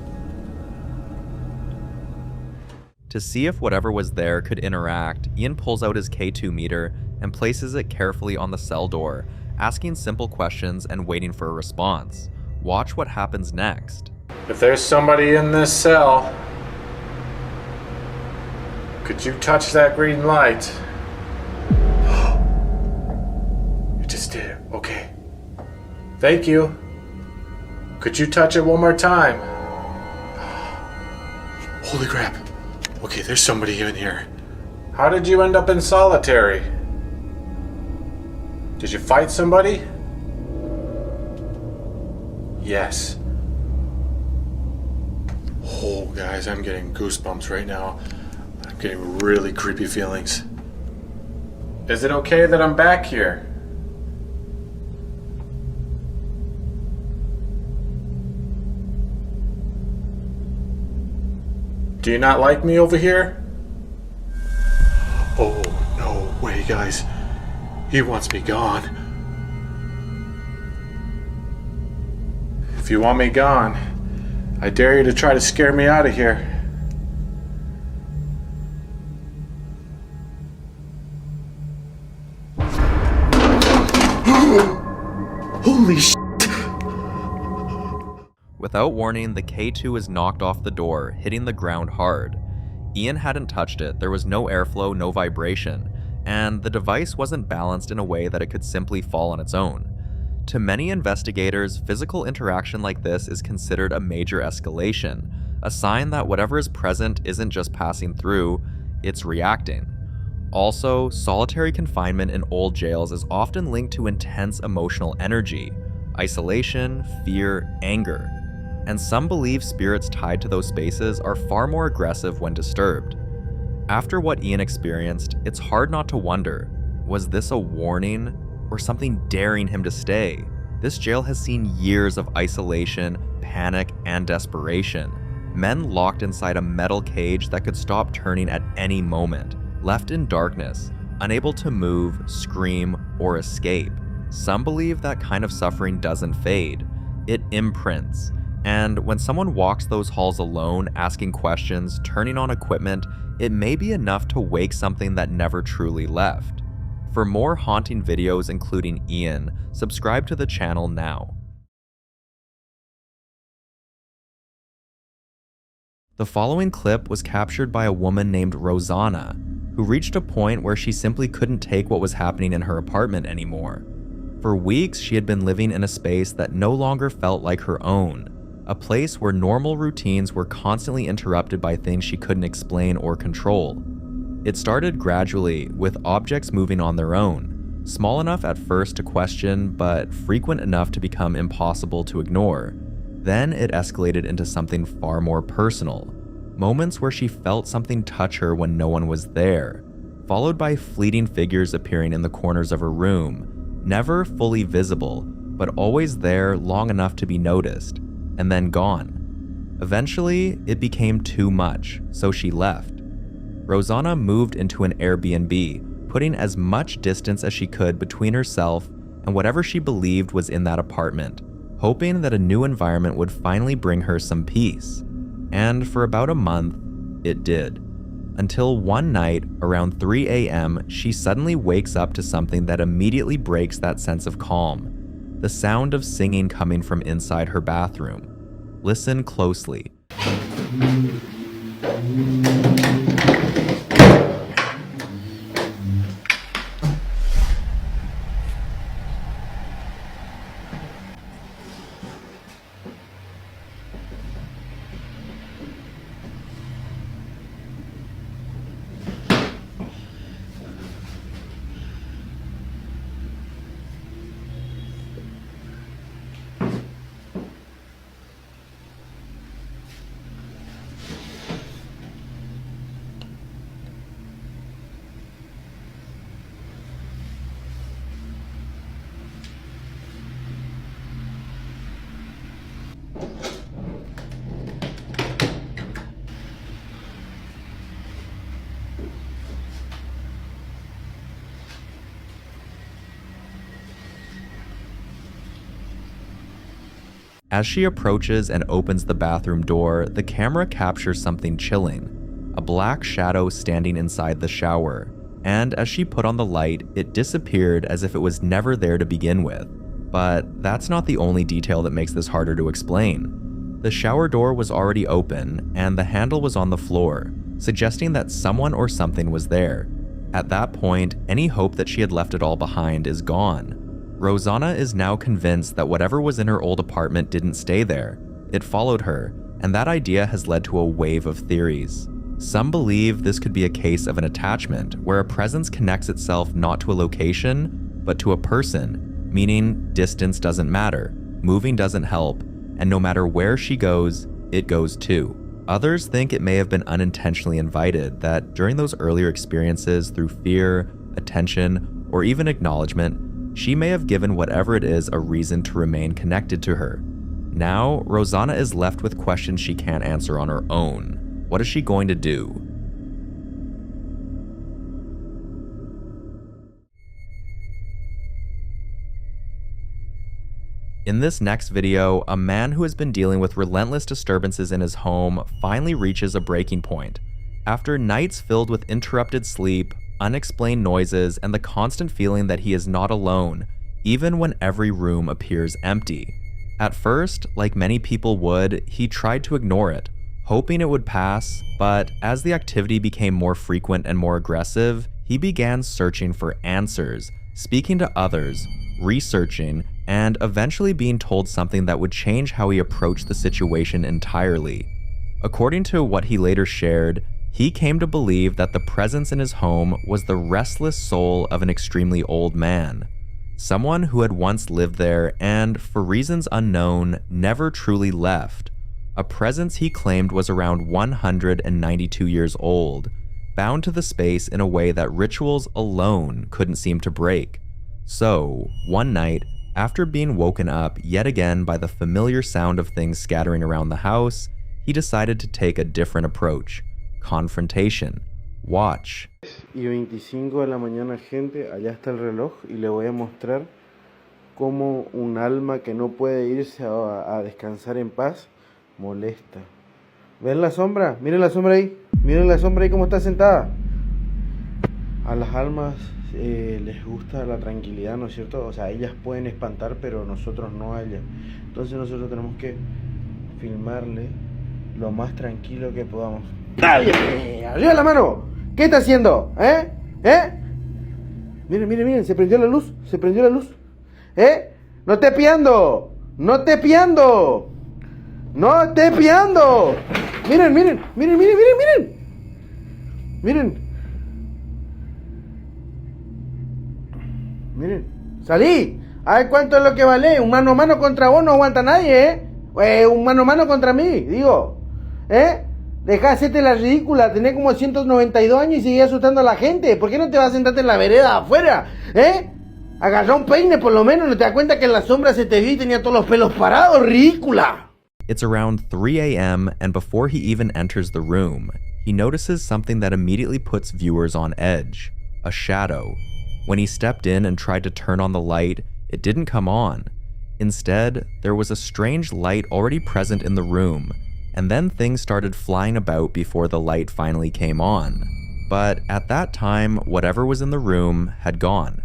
A: To see if whatever was there could interact, Ian pulls out his K2 meter and places it carefully on the cell door, asking simple questions and waiting for a response. Watch what happens next.
H: If there's somebody in this cell, could you touch that green light? You just did it. Okay. Thank you. Could you touch it one more time? Holy crap. Okay, there's somebody in here. How did you end up in solitary? Did you fight somebody? Yes. Oh, guys, I'm getting goosebumps right now. I'm getting really creepy feelings. Is it okay that I'm back here? Do you not like me over here? Oh, no way, guys. He wants me gone. If you want me gone, I dare you to try to scare me out of here.
C: Holy shit!
A: Without warning, the K2 is knocked off the door, hitting the ground hard. Ian hadn't touched it, there was no airflow, no vibration, and the device wasn't balanced in a way that it could simply fall on its own. To many investigators, physical interaction like this is considered a major escalation, a sign that whatever is present isn't just passing through, it's reacting. Also, solitary confinement in old jails is often linked to intense emotional energy, isolation, fear, anger. and some believe spirits tied to those spaces are far more aggressive when disturbed. After what Ian experienced, it's hard not to wonder, was this a warning or something daring him to stay? This jail has seen years of isolation, panic, and desperation. Men locked inside a metal cage that could stop turning at any moment, left in darkness, unable to move, scream, or escape. Some believe that kind of suffering doesn't fade. It imprints. And when someone walks those halls alone, asking questions, turning on equipment, it may be enough to wake something that never truly left. For more haunting videos including Ian, subscribe to the channel now. The following clip was captured by a woman named Rosanna, who reached a point where she simply couldn't take what was happening in her apartment anymore. For weeks, she had been living in a space that no longer felt like her own, a place where normal routines were constantly interrupted by things she couldn't explain or control. It started gradually, with objects moving on their own, small enough at first to question, but frequent enough to become impossible to ignore. Then it escalated into something far more personal, moments where she felt something touch her when no one was there, followed by fleeting figures appearing in the corners of her room, never fully visible, but always there long enough to be noticed, and then gone. Eventually, it became too much, so she left. Rosanna moved into an Airbnb, putting as much distance as she could between herself and whatever she believed was in that apartment, hoping that a new environment would finally bring her some peace. And for about a month, it did. Until one night, around 3 a.m., she suddenly wakes up to something that immediately breaks that sense of calm. The sound of singing coming from inside her bathroom. Listen closely. As she approaches and opens the bathroom door, the camera captures something chilling, a black shadow standing inside the shower, and as she put on the light, it disappeared as if it was never there to begin with. But that's not the only detail that makes this harder to explain. The shower door was already open, and the handle was on the floor, suggesting that someone or something was there. At that point, any hope that she had left it all behind is gone. Rosanna is now convinced that whatever was in her old apartment didn't stay there. It followed her, and that idea has led to a wave of theories. Some believe this could be a case of an attachment, where a presence connects itself not to a location, but to a person, meaning distance doesn't matter, moving doesn't help, and no matter where she goes, it goes too. Others think it may have been unintentionally invited, that during those earlier experiences through fear, attention, or even acknowledgement, she may have given whatever it is a reason to remain connected to her. Now, Rosanna is left with questions she can't answer on her own. What is she going to do? In this next video, a man who has been dealing with relentless disturbances in his home finally reaches a breaking point. After nights filled with interrupted sleep, unexplained noises, and the constant feeling that he is not alone, even when every room appears empty. At first, like many people would, he tried to ignore it, hoping it would pass, but as the activity became more frequent and more aggressive, he began searching for answers, speaking to others, researching, and eventually being told something that would change how he approached the situation entirely. According to what he later shared, he came to believe that the presence in his home was the restless soul of an extremely old man, someone who had once lived there and, for reasons unknown, never truly left, a presence he claimed was around 192 years old, bound to the space in a way that rituals alone couldn't seem to break. So, one night, after being woken up yet again by the familiar sound of things scattering around the house, he decided to take a different approach: confrontation. Watch.
G: Y 25 de la mañana, gente, allá está el reloj y le voy a mostrar cómo un alma que no puede irse a descansar en paz molesta. ¿Ven la sombra? Miren la sombra ahí. Miren la sombra ahí cómo está sentada. A las almas les gusta la tranquilidad, ¿no es cierto? O sea, ellas pueden espantar, pero nosotros no a ellas. Entonces nosotros tenemos que filmarle lo más tranquilo que podamos. ¡Dale! ¡Arriba la mano! ¿Qué está haciendo? Miren, miren, miren, se prendió la luz, se prendió la luz. ¡No esté espiando! ¡No esté espiando! ¡No esté espiando! Miren, miren, miren, miren, miren, miren. Miren. Miren. ¡Salí! A ver cuánto es lo que vale. Un mano a mano contra vos no aguanta nadie, un mano a mano contra mí, digo. Dejá de hacerte la ridícula, tenés como 192 años y seguís asustando a la gente. ¿Por qué no te vas a sentarte en la vereda afuera? Agarrá un peine por lo menos, ¿no te das cuenta que en la sombra se te vio y tenía todos los pelos parados? ¡Ridícula!
A: It's around 3 a.m. and before he even enters the room, he notices something that immediately puts viewers on edge: a shadow. When he stepped in and tried to turn on the light, it didn't come on. Instead, there was a strange light already present in the room, and then things started flying about before the light finally came on. But at that time, whatever was in the room had gone.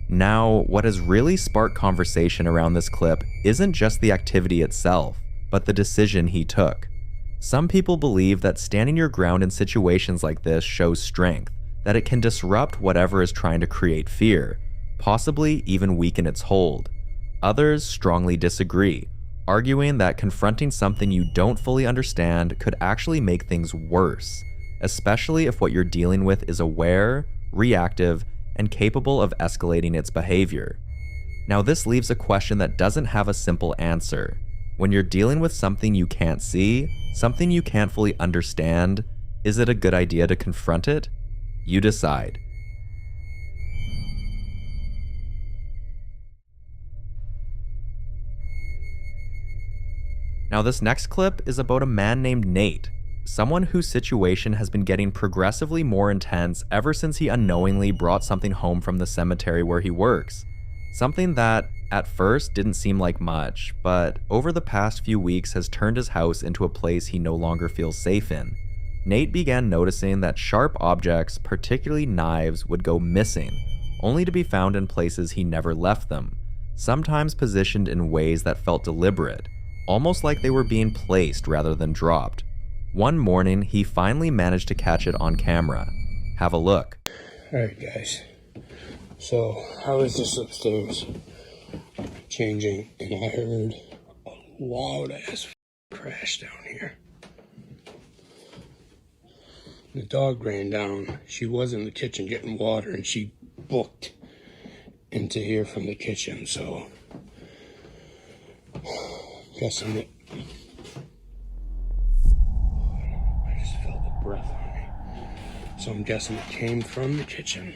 A: Now, what has really sparked conversation around this clip isn't just the activity itself, but the decision he took. Some people believe that standing your ground in situations like this shows strength, that it can disrupt whatever is trying to create fear, possibly even weaken its hold. Others strongly disagree, arguing that confronting something you don't fully understand could actually make things worse, especially if what you're dealing with is aware, reactive, and capable of escalating its behavior. Now, this leaves a question that doesn't have a simple answer. When you're dealing with something you can't see, something you can't fully understand, is it a good idea to confront it? You decide. Now, this next clip is about a man named Nate, someone whose situation has been getting progressively more intense ever since he unknowingly brought something home from the cemetery where he works. Something that, at first, didn't seem like much, but over the past few weeks has turned his house into a place he no longer feels safe in. Nate began noticing that sharp objects, particularly knives, would go missing, only to be found in places he never left them, sometimes positioned in ways that felt deliberate, almost like they were being placed rather than dropped. One morning, he finally managed to catch it on camera. Have a look.
F: Alright guys, so I was just upstairs changing and I heard a loud ass crash down here. The dog ran down. She was in the kitchen getting water and she booked into here from the kitchen, so guessing it. I just felt the breath on me. So I'm guessing it came from the kitchen.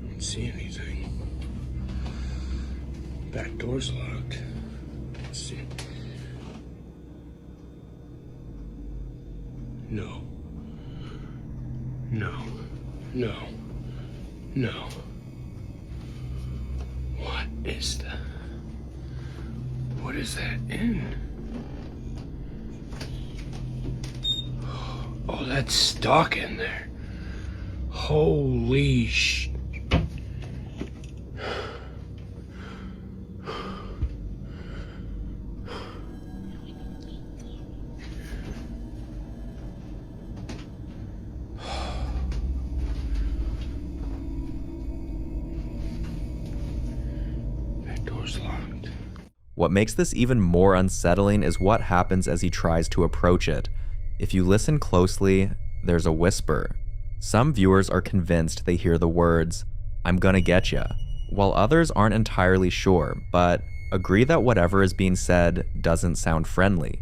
F: I don't see anything. Back door's locked. Let's see. No. No. No. No. What is that? What is that in? Oh, that's stock in there. Holy sh...
A: What makes this even more unsettling is what happens as he tries to approach it. If you listen closely, there's a whisper. Some viewers are convinced they hear the words, "I'm gonna get ya," while others aren't entirely sure, but agree that whatever is being said doesn't sound friendly.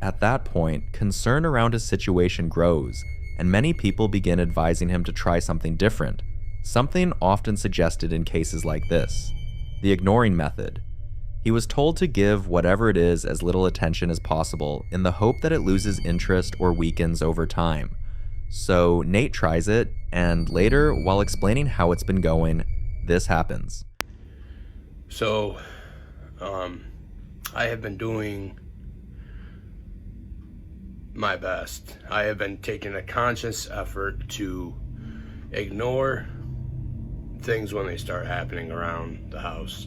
A: At that point, concern around his situation grows, and many people begin advising him to try something different, something often suggested in cases like this: the ignoring method. He was told to give whatever it is as little attention as possible in the hope that it loses interest or weakens over time. So Nate tries it, and later, while explaining how it's been going, this happens.
S: So, I have been doing my best. I have been taking a conscious effort to ignore things when they start happening around the house.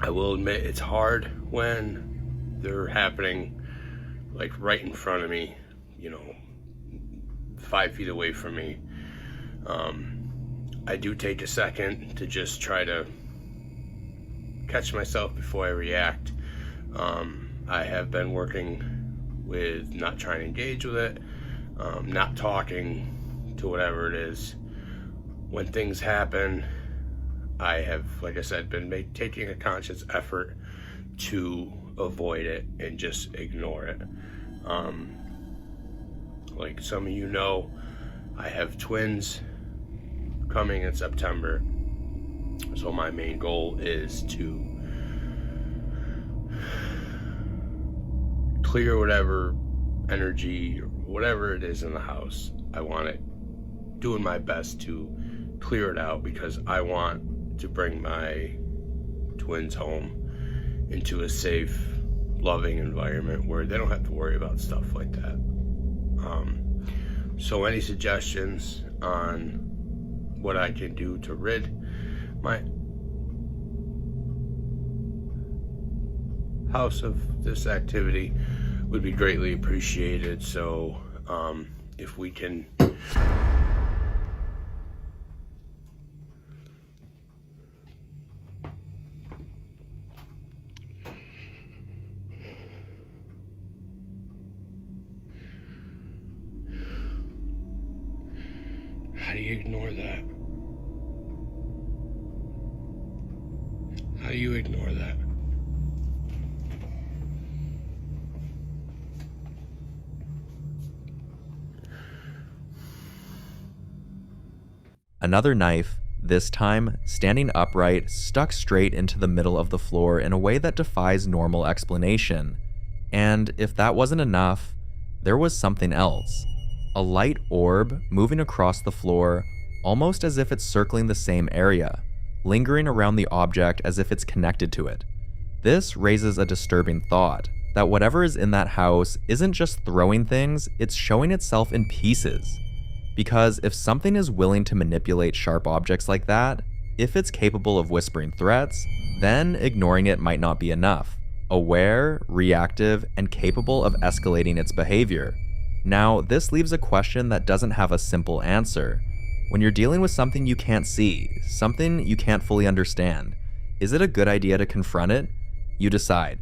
S: I will admit it's hard when they're happening like right in front of me, 5 feet away from me. I do take a second to just try to catch myself before I react. I have been working with not trying to engage with it, not talking to whatever it is. When things happen, I have, like I said, been taking a conscious effort to avoid it and just ignore it. Like some of you know, I have twins coming in September, so my main goal is to clear whatever energy or whatever it is in the house. I want it, doing my best to clear it out, because I want to bring my twins home into a safe, loving environment where they don't have to worry about stuff like that. So any suggestions on what I can do to rid my house of this activity would be greatly appreciated. So if we can how do you ignore that? How do you ignore that?
A: Another knife, this time standing upright, stuck straight into the middle of the floor in a way that defies normal explanation. And if that wasn't enough, there was something else. A light orb moving across the floor, almost as if it's circling the same area, lingering around the object as if it's connected to it. This raises a disturbing thought, that whatever is in that house isn't just throwing things, it's showing itself in pieces. Because if something is willing to manipulate sharp objects like that, if it's capable of whispering threats, then ignoring it might not be enough. Aware, reactive, and capable of escalating its behavior. Now, this leaves a question that doesn't have a simple answer. When you're dealing with something you can't see, something you can't fully understand, is it a good idea to confront it? You decide.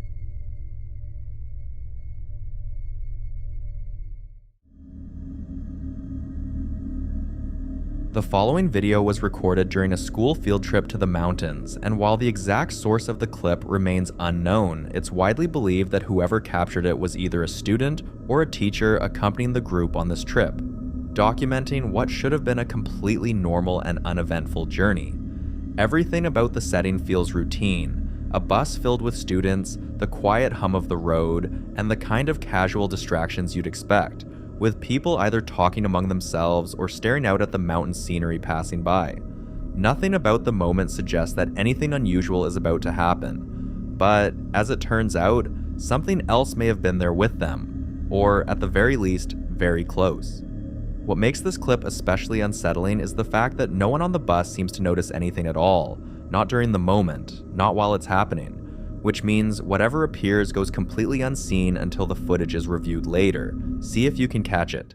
A: The following video was recorded during a school field trip to the mountains, and while the exact source of the clip remains unknown, it's widely believed that whoever captured it was either a student or a teacher accompanying the group on this trip, documenting what should have been a completely normal and uneventful journey. Everything about the setting feels routine: a bus filled with students, the quiet hum of the road, and the kind of casual distractions you'd expect, with people either talking among themselves or staring out at the mountain scenery passing by. Nothing about the moment suggests that anything unusual is about to happen, but as it turns out, something else may have been there with them, or at the very least, very close. What makes this clip especially unsettling is the fact that no one on the bus seems to notice anything at all, not during the moment, not while it's happening, which means whatever appears goes completely unseen until the footage is reviewed later. See if you can catch it.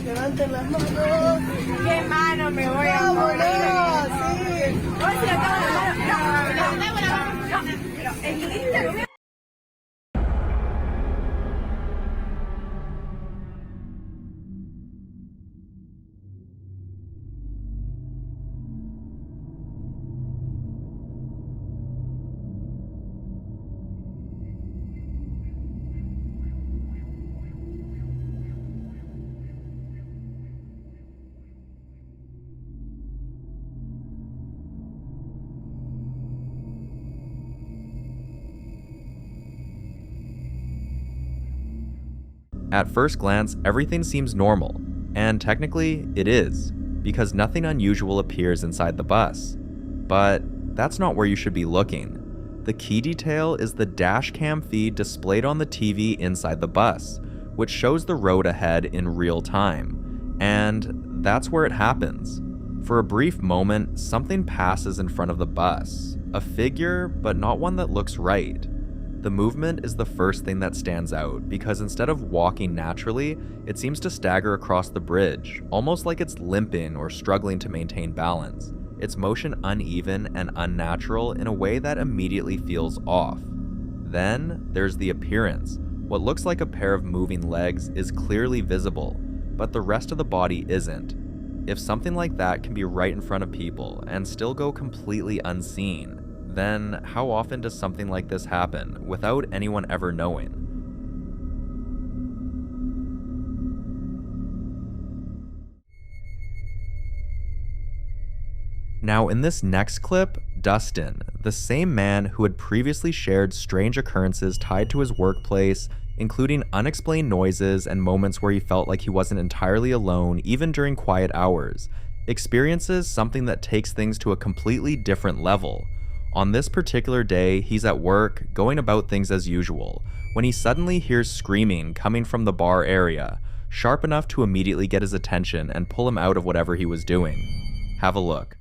K: Levanten las manos. ¿Qué mano me voy a morir? Sí. Pero es linda.
A: At first glance, everything seems normal, and technically, it is, because nothing unusual appears inside the bus. But that's not where you should be looking. The key detail is the dash cam feed displayed on the TV inside the bus, which shows the road ahead in real time. And that's where it happens. For a brief moment, something passes in front of the bus. A figure, but not one that looks right. The movement is the first thing that stands out, because instead of walking naturally, it seems to stagger across the bridge, almost like it's limping or struggling to maintain balance. Its motion uneven and unnatural in a way that immediately feels off. Then, there's the appearance. What looks like a pair of moving legs is clearly visible, but the rest of the body isn't. If something like that can be right in front of people and still go completely unseen, then how often does something like this happen without anyone ever knowing? Now in this next clip, Dustin, the same man who had previously shared strange occurrences tied to his workplace, including unexplained noises and moments where he felt like he wasn't entirely alone even during quiet hours, experiences something that takes things to a completely different level. On this particular day, he's at work, going about things as usual, when he suddenly hears screaming coming from the bar area, sharp enough to immediately get his attention and pull him out of whatever he was doing. Have a look.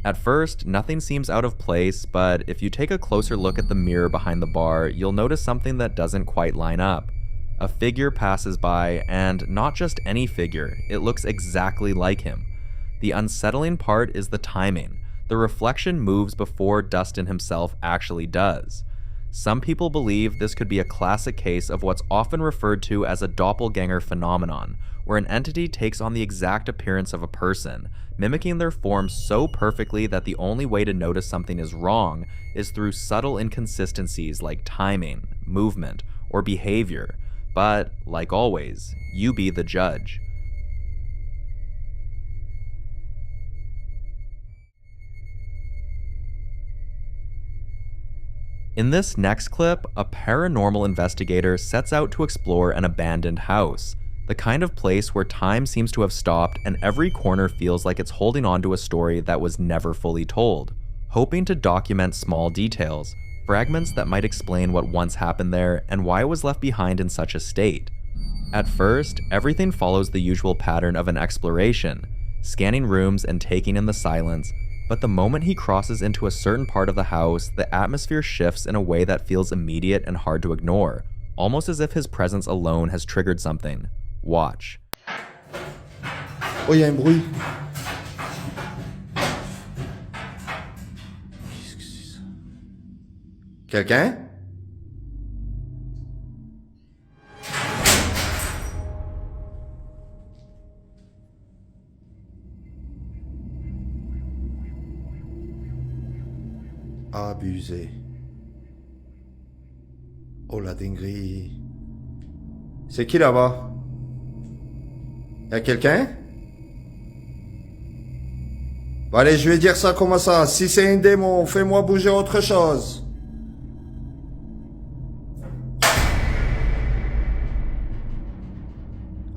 A: At first, nothing seems out of place, but if you take a closer look at the mirror behind the bar, you'll notice something that doesn't quite line up. A figure passes by, and not just any figure, it looks exactly like him. The unsettling part is the timing. The reflection moves before Dustin himself actually does. Some people believe this could be a classic case of what's often referred to as a doppelganger phenomenon, where an entity takes on the exact appearance of a person, mimicking their form so perfectly that the only way to notice something is wrong is through subtle inconsistencies like timing, movement, or behavior. But, like always, you be the judge. In this next clip, a paranormal investigator sets out to explore an abandoned house, the kind of place where time seems to have stopped and every corner feels like it's holding on to a story that was never fully told, hoping to document small details, fragments that might explain what once happened there and why it was left behind in such a state. At first, everything follows the usual pattern of an exploration, scanning rooms and taking in the silence, but the moment he crosses into a certain part of the house, the atmosphere shifts in a way that feels immediate and hard to ignore, almost as if his presence alone has triggered something. Watch.
M: Oh, il y a un bruit. Qu'est-ce que c'est ça? Quelqu'un? Abusé. Oh la dinguerie. C'est qui là-bas? Y'a quelqu'un? Bon allez, je vais dire ça comme ça. Si c'est un démon, fais-moi bouger autre chose.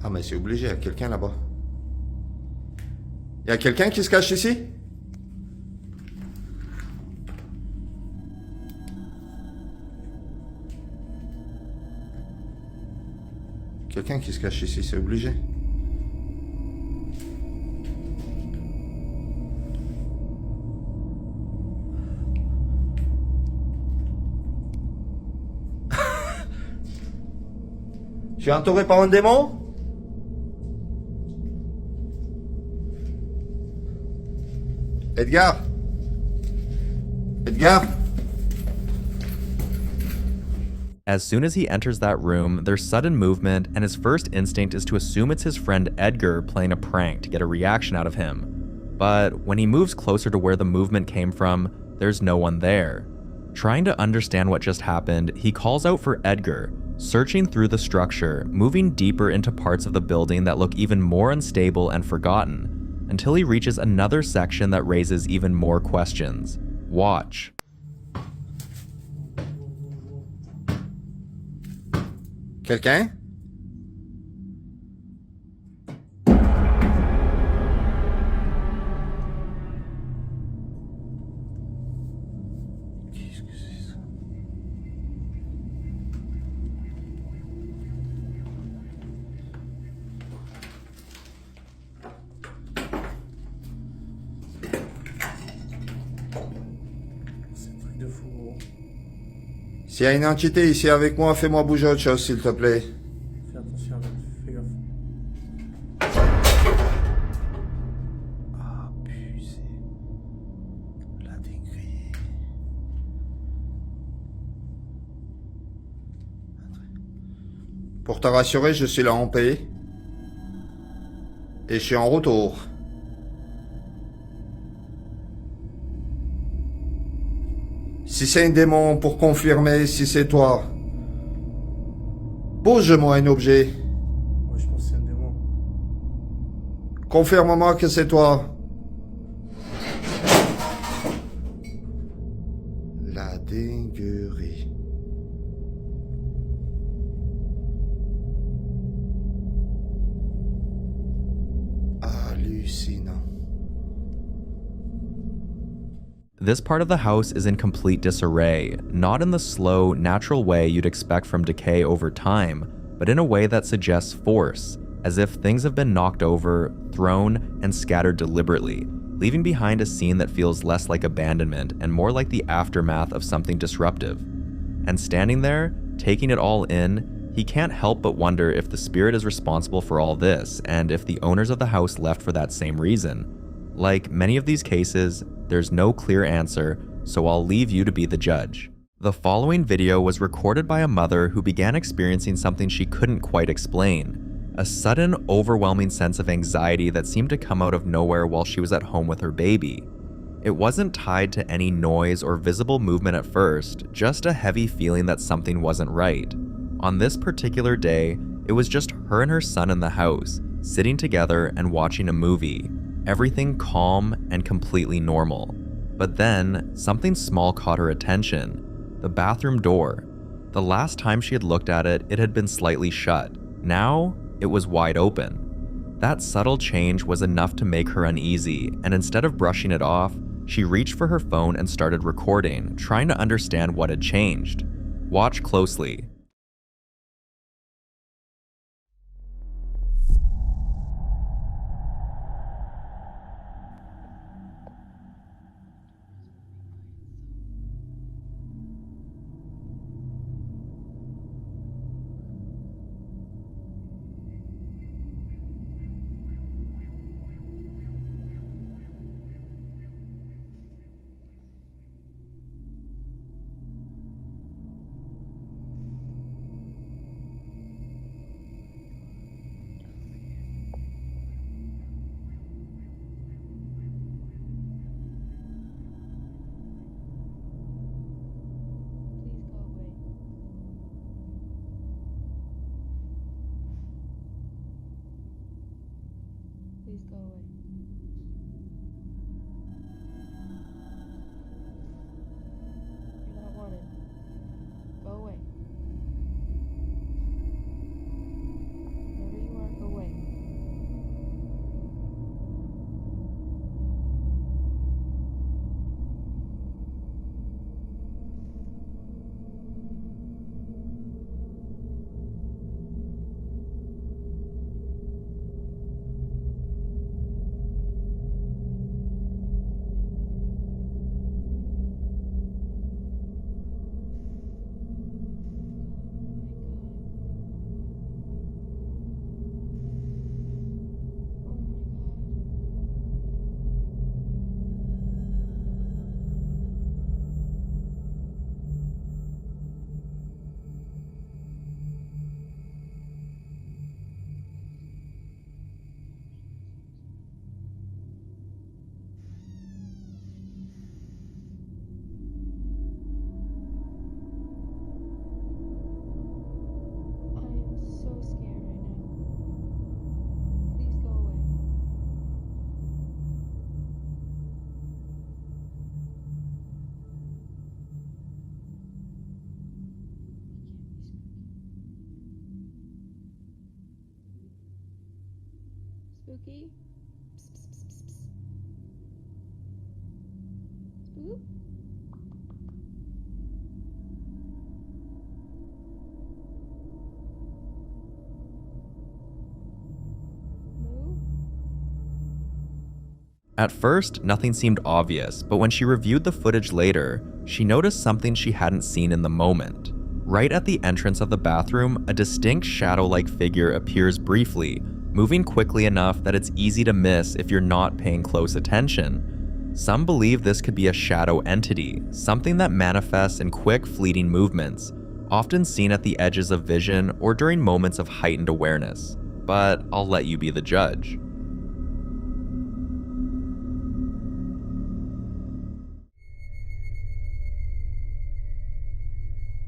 M: Ah mais c'est obligé, y'a quelqu'un là-bas. Y'a quelqu'un qui se cache ici? Quelqu'un qui se cache ici, c'est obligé. Je suis entouré par un démon? Edgar? Edgar?
A: As soon as he enters that room, there's sudden movement, and his first instinct is to assume it's his friend Edgar playing a prank to get a reaction out of him. But when he moves closer to where the movement came from, there's no one there. Trying to understand what just happened, he calls out for Edgar, searching through the structure, moving deeper into parts of the building that look even more unstable and forgotten, until he reaches another section that raises even more questions. Watch.
M: Quelqu'un? Qu'est-ce que c'est ça?
F: C'est un truc de fou, gros.
M: S'il y a une entité ici avec moi, fais-moi bouger autre chose, s'il te plaît.
F: Fais attention, fais gaffe.
M: Abusé. La dinguerie. Pour te rassurer, je suis là en paix. Et je suis en retour. Si c'est un démon, pour confirmer si c'est toi. Bouge-moi un objet.
F: Ouais, je pense que c'est un démon.
M: Confirme-moi que c'est toi. La dinguerie. Hallucinant.
A: This part of the house is in complete disarray, not in the slow, natural way you'd expect from decay over time, but in a way that suggests force, as if things have been knocked over, thrown, and scattered deliberately, leaving behind a scene that feels less like abandonment and more like the aftermath of something disruptive. And standing there, taking it all in, he can't help but wonder if the spirit is responsible for all this, and if the owners of the house left for that same reason. Like many of these cases, there's no clear answer, so I'll leave you to be the judge. The following video was recorded by a mother who began experiencing something she couldn't quite explain. a sudden, overwhelming sense of anxiety that seemed to come out of nowhere while she was at home with her baby. It wasn't tied to any noise or visible movement at first, just a heavy feeling that something wasn't right. On this particular day, it was just her and her son in the house, sitting together and watching a movie. Everything calm and completely normal. But then, something small caught her attention. The bathroom door. The last time she had looked at it, it had been slightly shut. Now, it was wide open. That subtle change was enough to make her uneasy, and instead of brushing it off, she reached for her phone and started recording, trying to understand what had changed. Watch closely.
P: Please go away. You're not wanted. Go away. Wherever you are, go away. Spooky? Psst, psst, psst, psst, psst. Spook?
A: At first, nothing seemed obvious, but when she reviewed the footage later, she noticed something she hadn't seen in the moment. Right at the entrance of the bathroom, a distinct shadow-like figure appears briefly, moving quickly enough that it's easy to miss if you're not paying close attention. Some believe this could be a shadow entity, something that manifests in quick, fleeting movements, often seen at the edges of vision or during moments of heightened awareness. But I'll let you be the judge.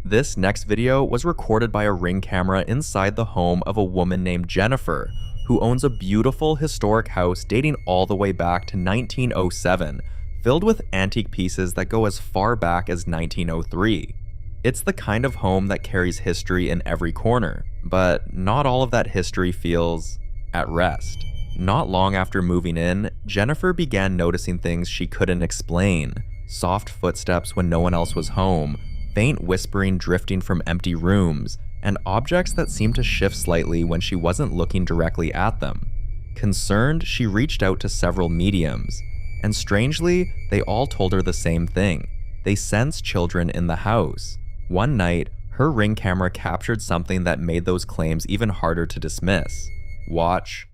A: This next video was recorded by a Ring camera inside the home of a woman named Jennifer, who owns a beautiful historic house dating all the way back to 1907, filled with antique pieces that go as far back as 1903. It's the kind of home that carries history in every corner, but not all of that history feels at rest. Not long after moving in, Jennifer began noticing things she couldn't explain. Soft footsteps when no one else was home, faint whispering drifting from empty rooms, and objects that seemed to shift slightly when she wasn't looking directly at them. Concerned, she reached out to several mediums, and strangely, they all told her the same thing. They sensed children in the house. One night, her Ring camera captured something that made those claims even harder to dismiss. Watch.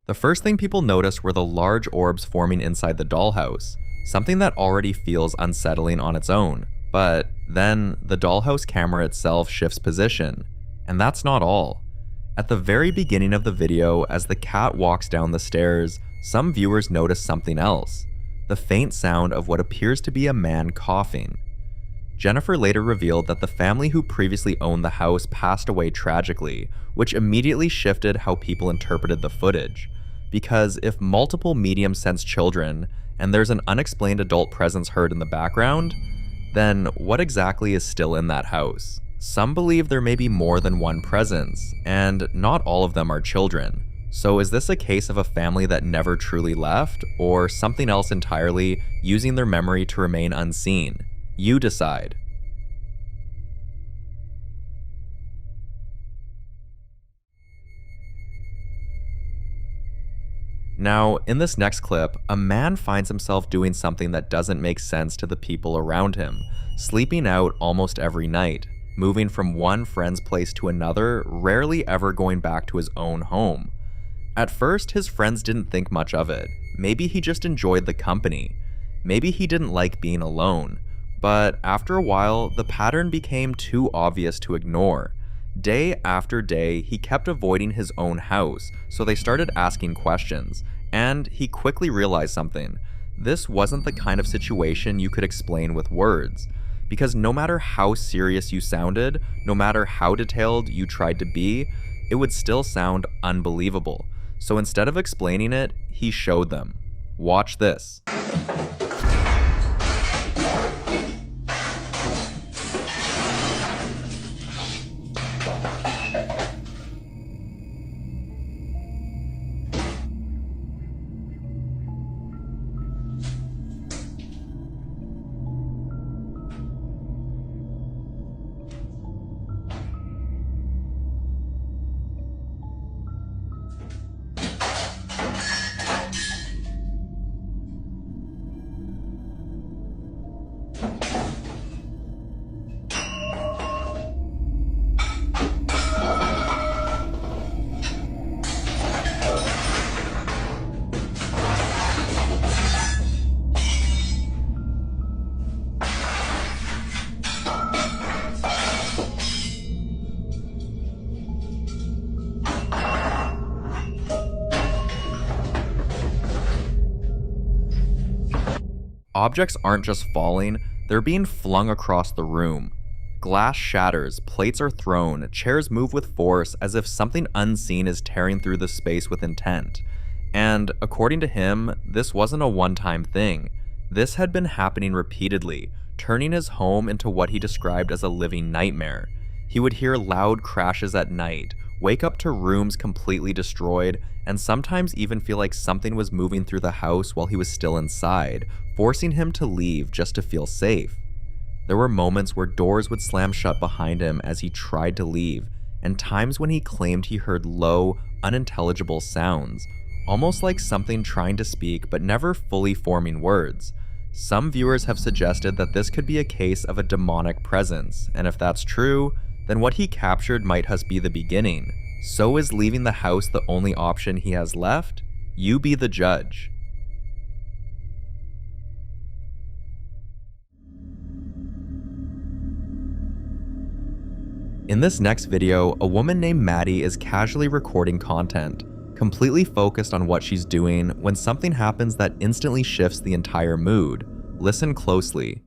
A: The first thing people noticed were the large orbs forming inside the dollhouse, something that already feels unsettling on its own. But then the dollhouse camera itself shifts position, and that's not all. At the very beginning of the video, as the cat walks down the stairs, some viewers notice something else, the faint sound of what appears to be a man coughing. Jennifer later revealed that the family who previously owned the house passed away tragically, which immediately shifted how people interpreted the footage. Because if multiple mediums sense children, and there's an unexplained adult presence heard in the background, then what exactly is still in that house? Some believe there may be more than one presence, and not all of them are children. So is this a case of a family that never truly left, or something else entirely, using their memory to remain unseen? You decide. Now, in this next clip, a man finds himself doing something that doesn't make sense to the people around him, sleeping out almost every night, moving from one friend's place to another, rarely ever going back to his own home. At first, his friends didn't think much of it. Maybe he just enjoyed the company. Maybe he didn't like being alone. But after a while, the pattern became too obvious to ignore. Day after day, he kept avoiding his own house, so they started asking questions, and he quickly realized something. This wasn't the kind of situation you could explain with words, because no matter how serious you sounded, no matter how detailed you tried to be, it would still sound unbelievable. So instead of explaining it, he showed them. Watch this. Objects aren't just falling, they're being flung across the room. Glass shatters, plates are thrown, chairs move with force as if something unseen is tearing through the space with intent. And according to him, this wasn't a one-time thing. This had been happening repeatedly, turning his home into what he described as a living nightmare. He would hear loud crashes at night, wake up to rooms completely destroyed, and sometimes even feel like something was moving through the house while he was still inside, forcing him to leave just to feel safe. There were moments where doors would slam shut behind him as he tried to leave, and times when he claimed he heard low, unintelligible sounds, almost like something trying to speak but never fully forming words. Some viewers have suggested that this could be a case of a demonic presence, and if that's true, then what he captured might just be the beginning. So is leaving the house the only option he has left? You be the judge. In this next video, a woman named Maddie is casually recording content, completely focused on what she's doing, when something happens that instantly shifts the entire mood. Listen closely.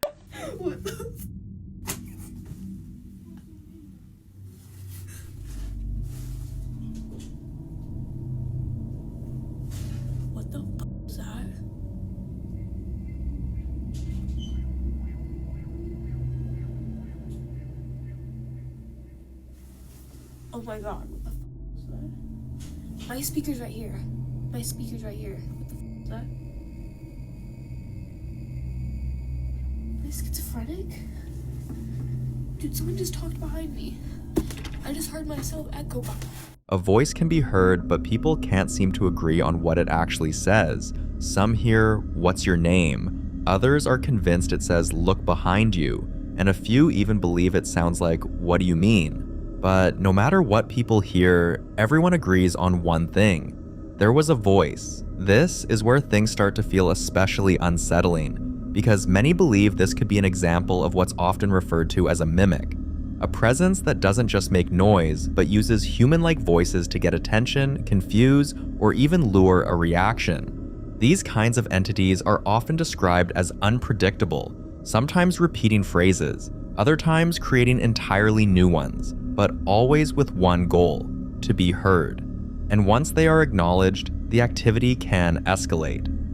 K: What the fuck is that? Oh my god, what the fuck is that? My speaker's right here. My speaker's right here. What the fuck is that? Am I schizophrenic? Dude, someone just talked behind me. I just heard myself echo back.
A: A voice can be heard, but people can't seem to agree on what it actually says. Some hear, "What's your name?" Others are convinced it says, "Look behind you," and a few even believe it sounds like, "What do you mean?" But no matter what people hear, everyone agrees on one thing. there was a voice. This is where things start to feel especially unsettling, because many believe this could be an example of what's often referred to as a mimic, a presence that doesn't just make noise, but uses human-like voices to get attention, confuse, or even lure a reaction. These kinds of entities are often described as unpredictable, sometimes repeating phrases, other times creating entirely new ones, but always with one goal: to be heard. And once they are acknowledged, the activity can escalate.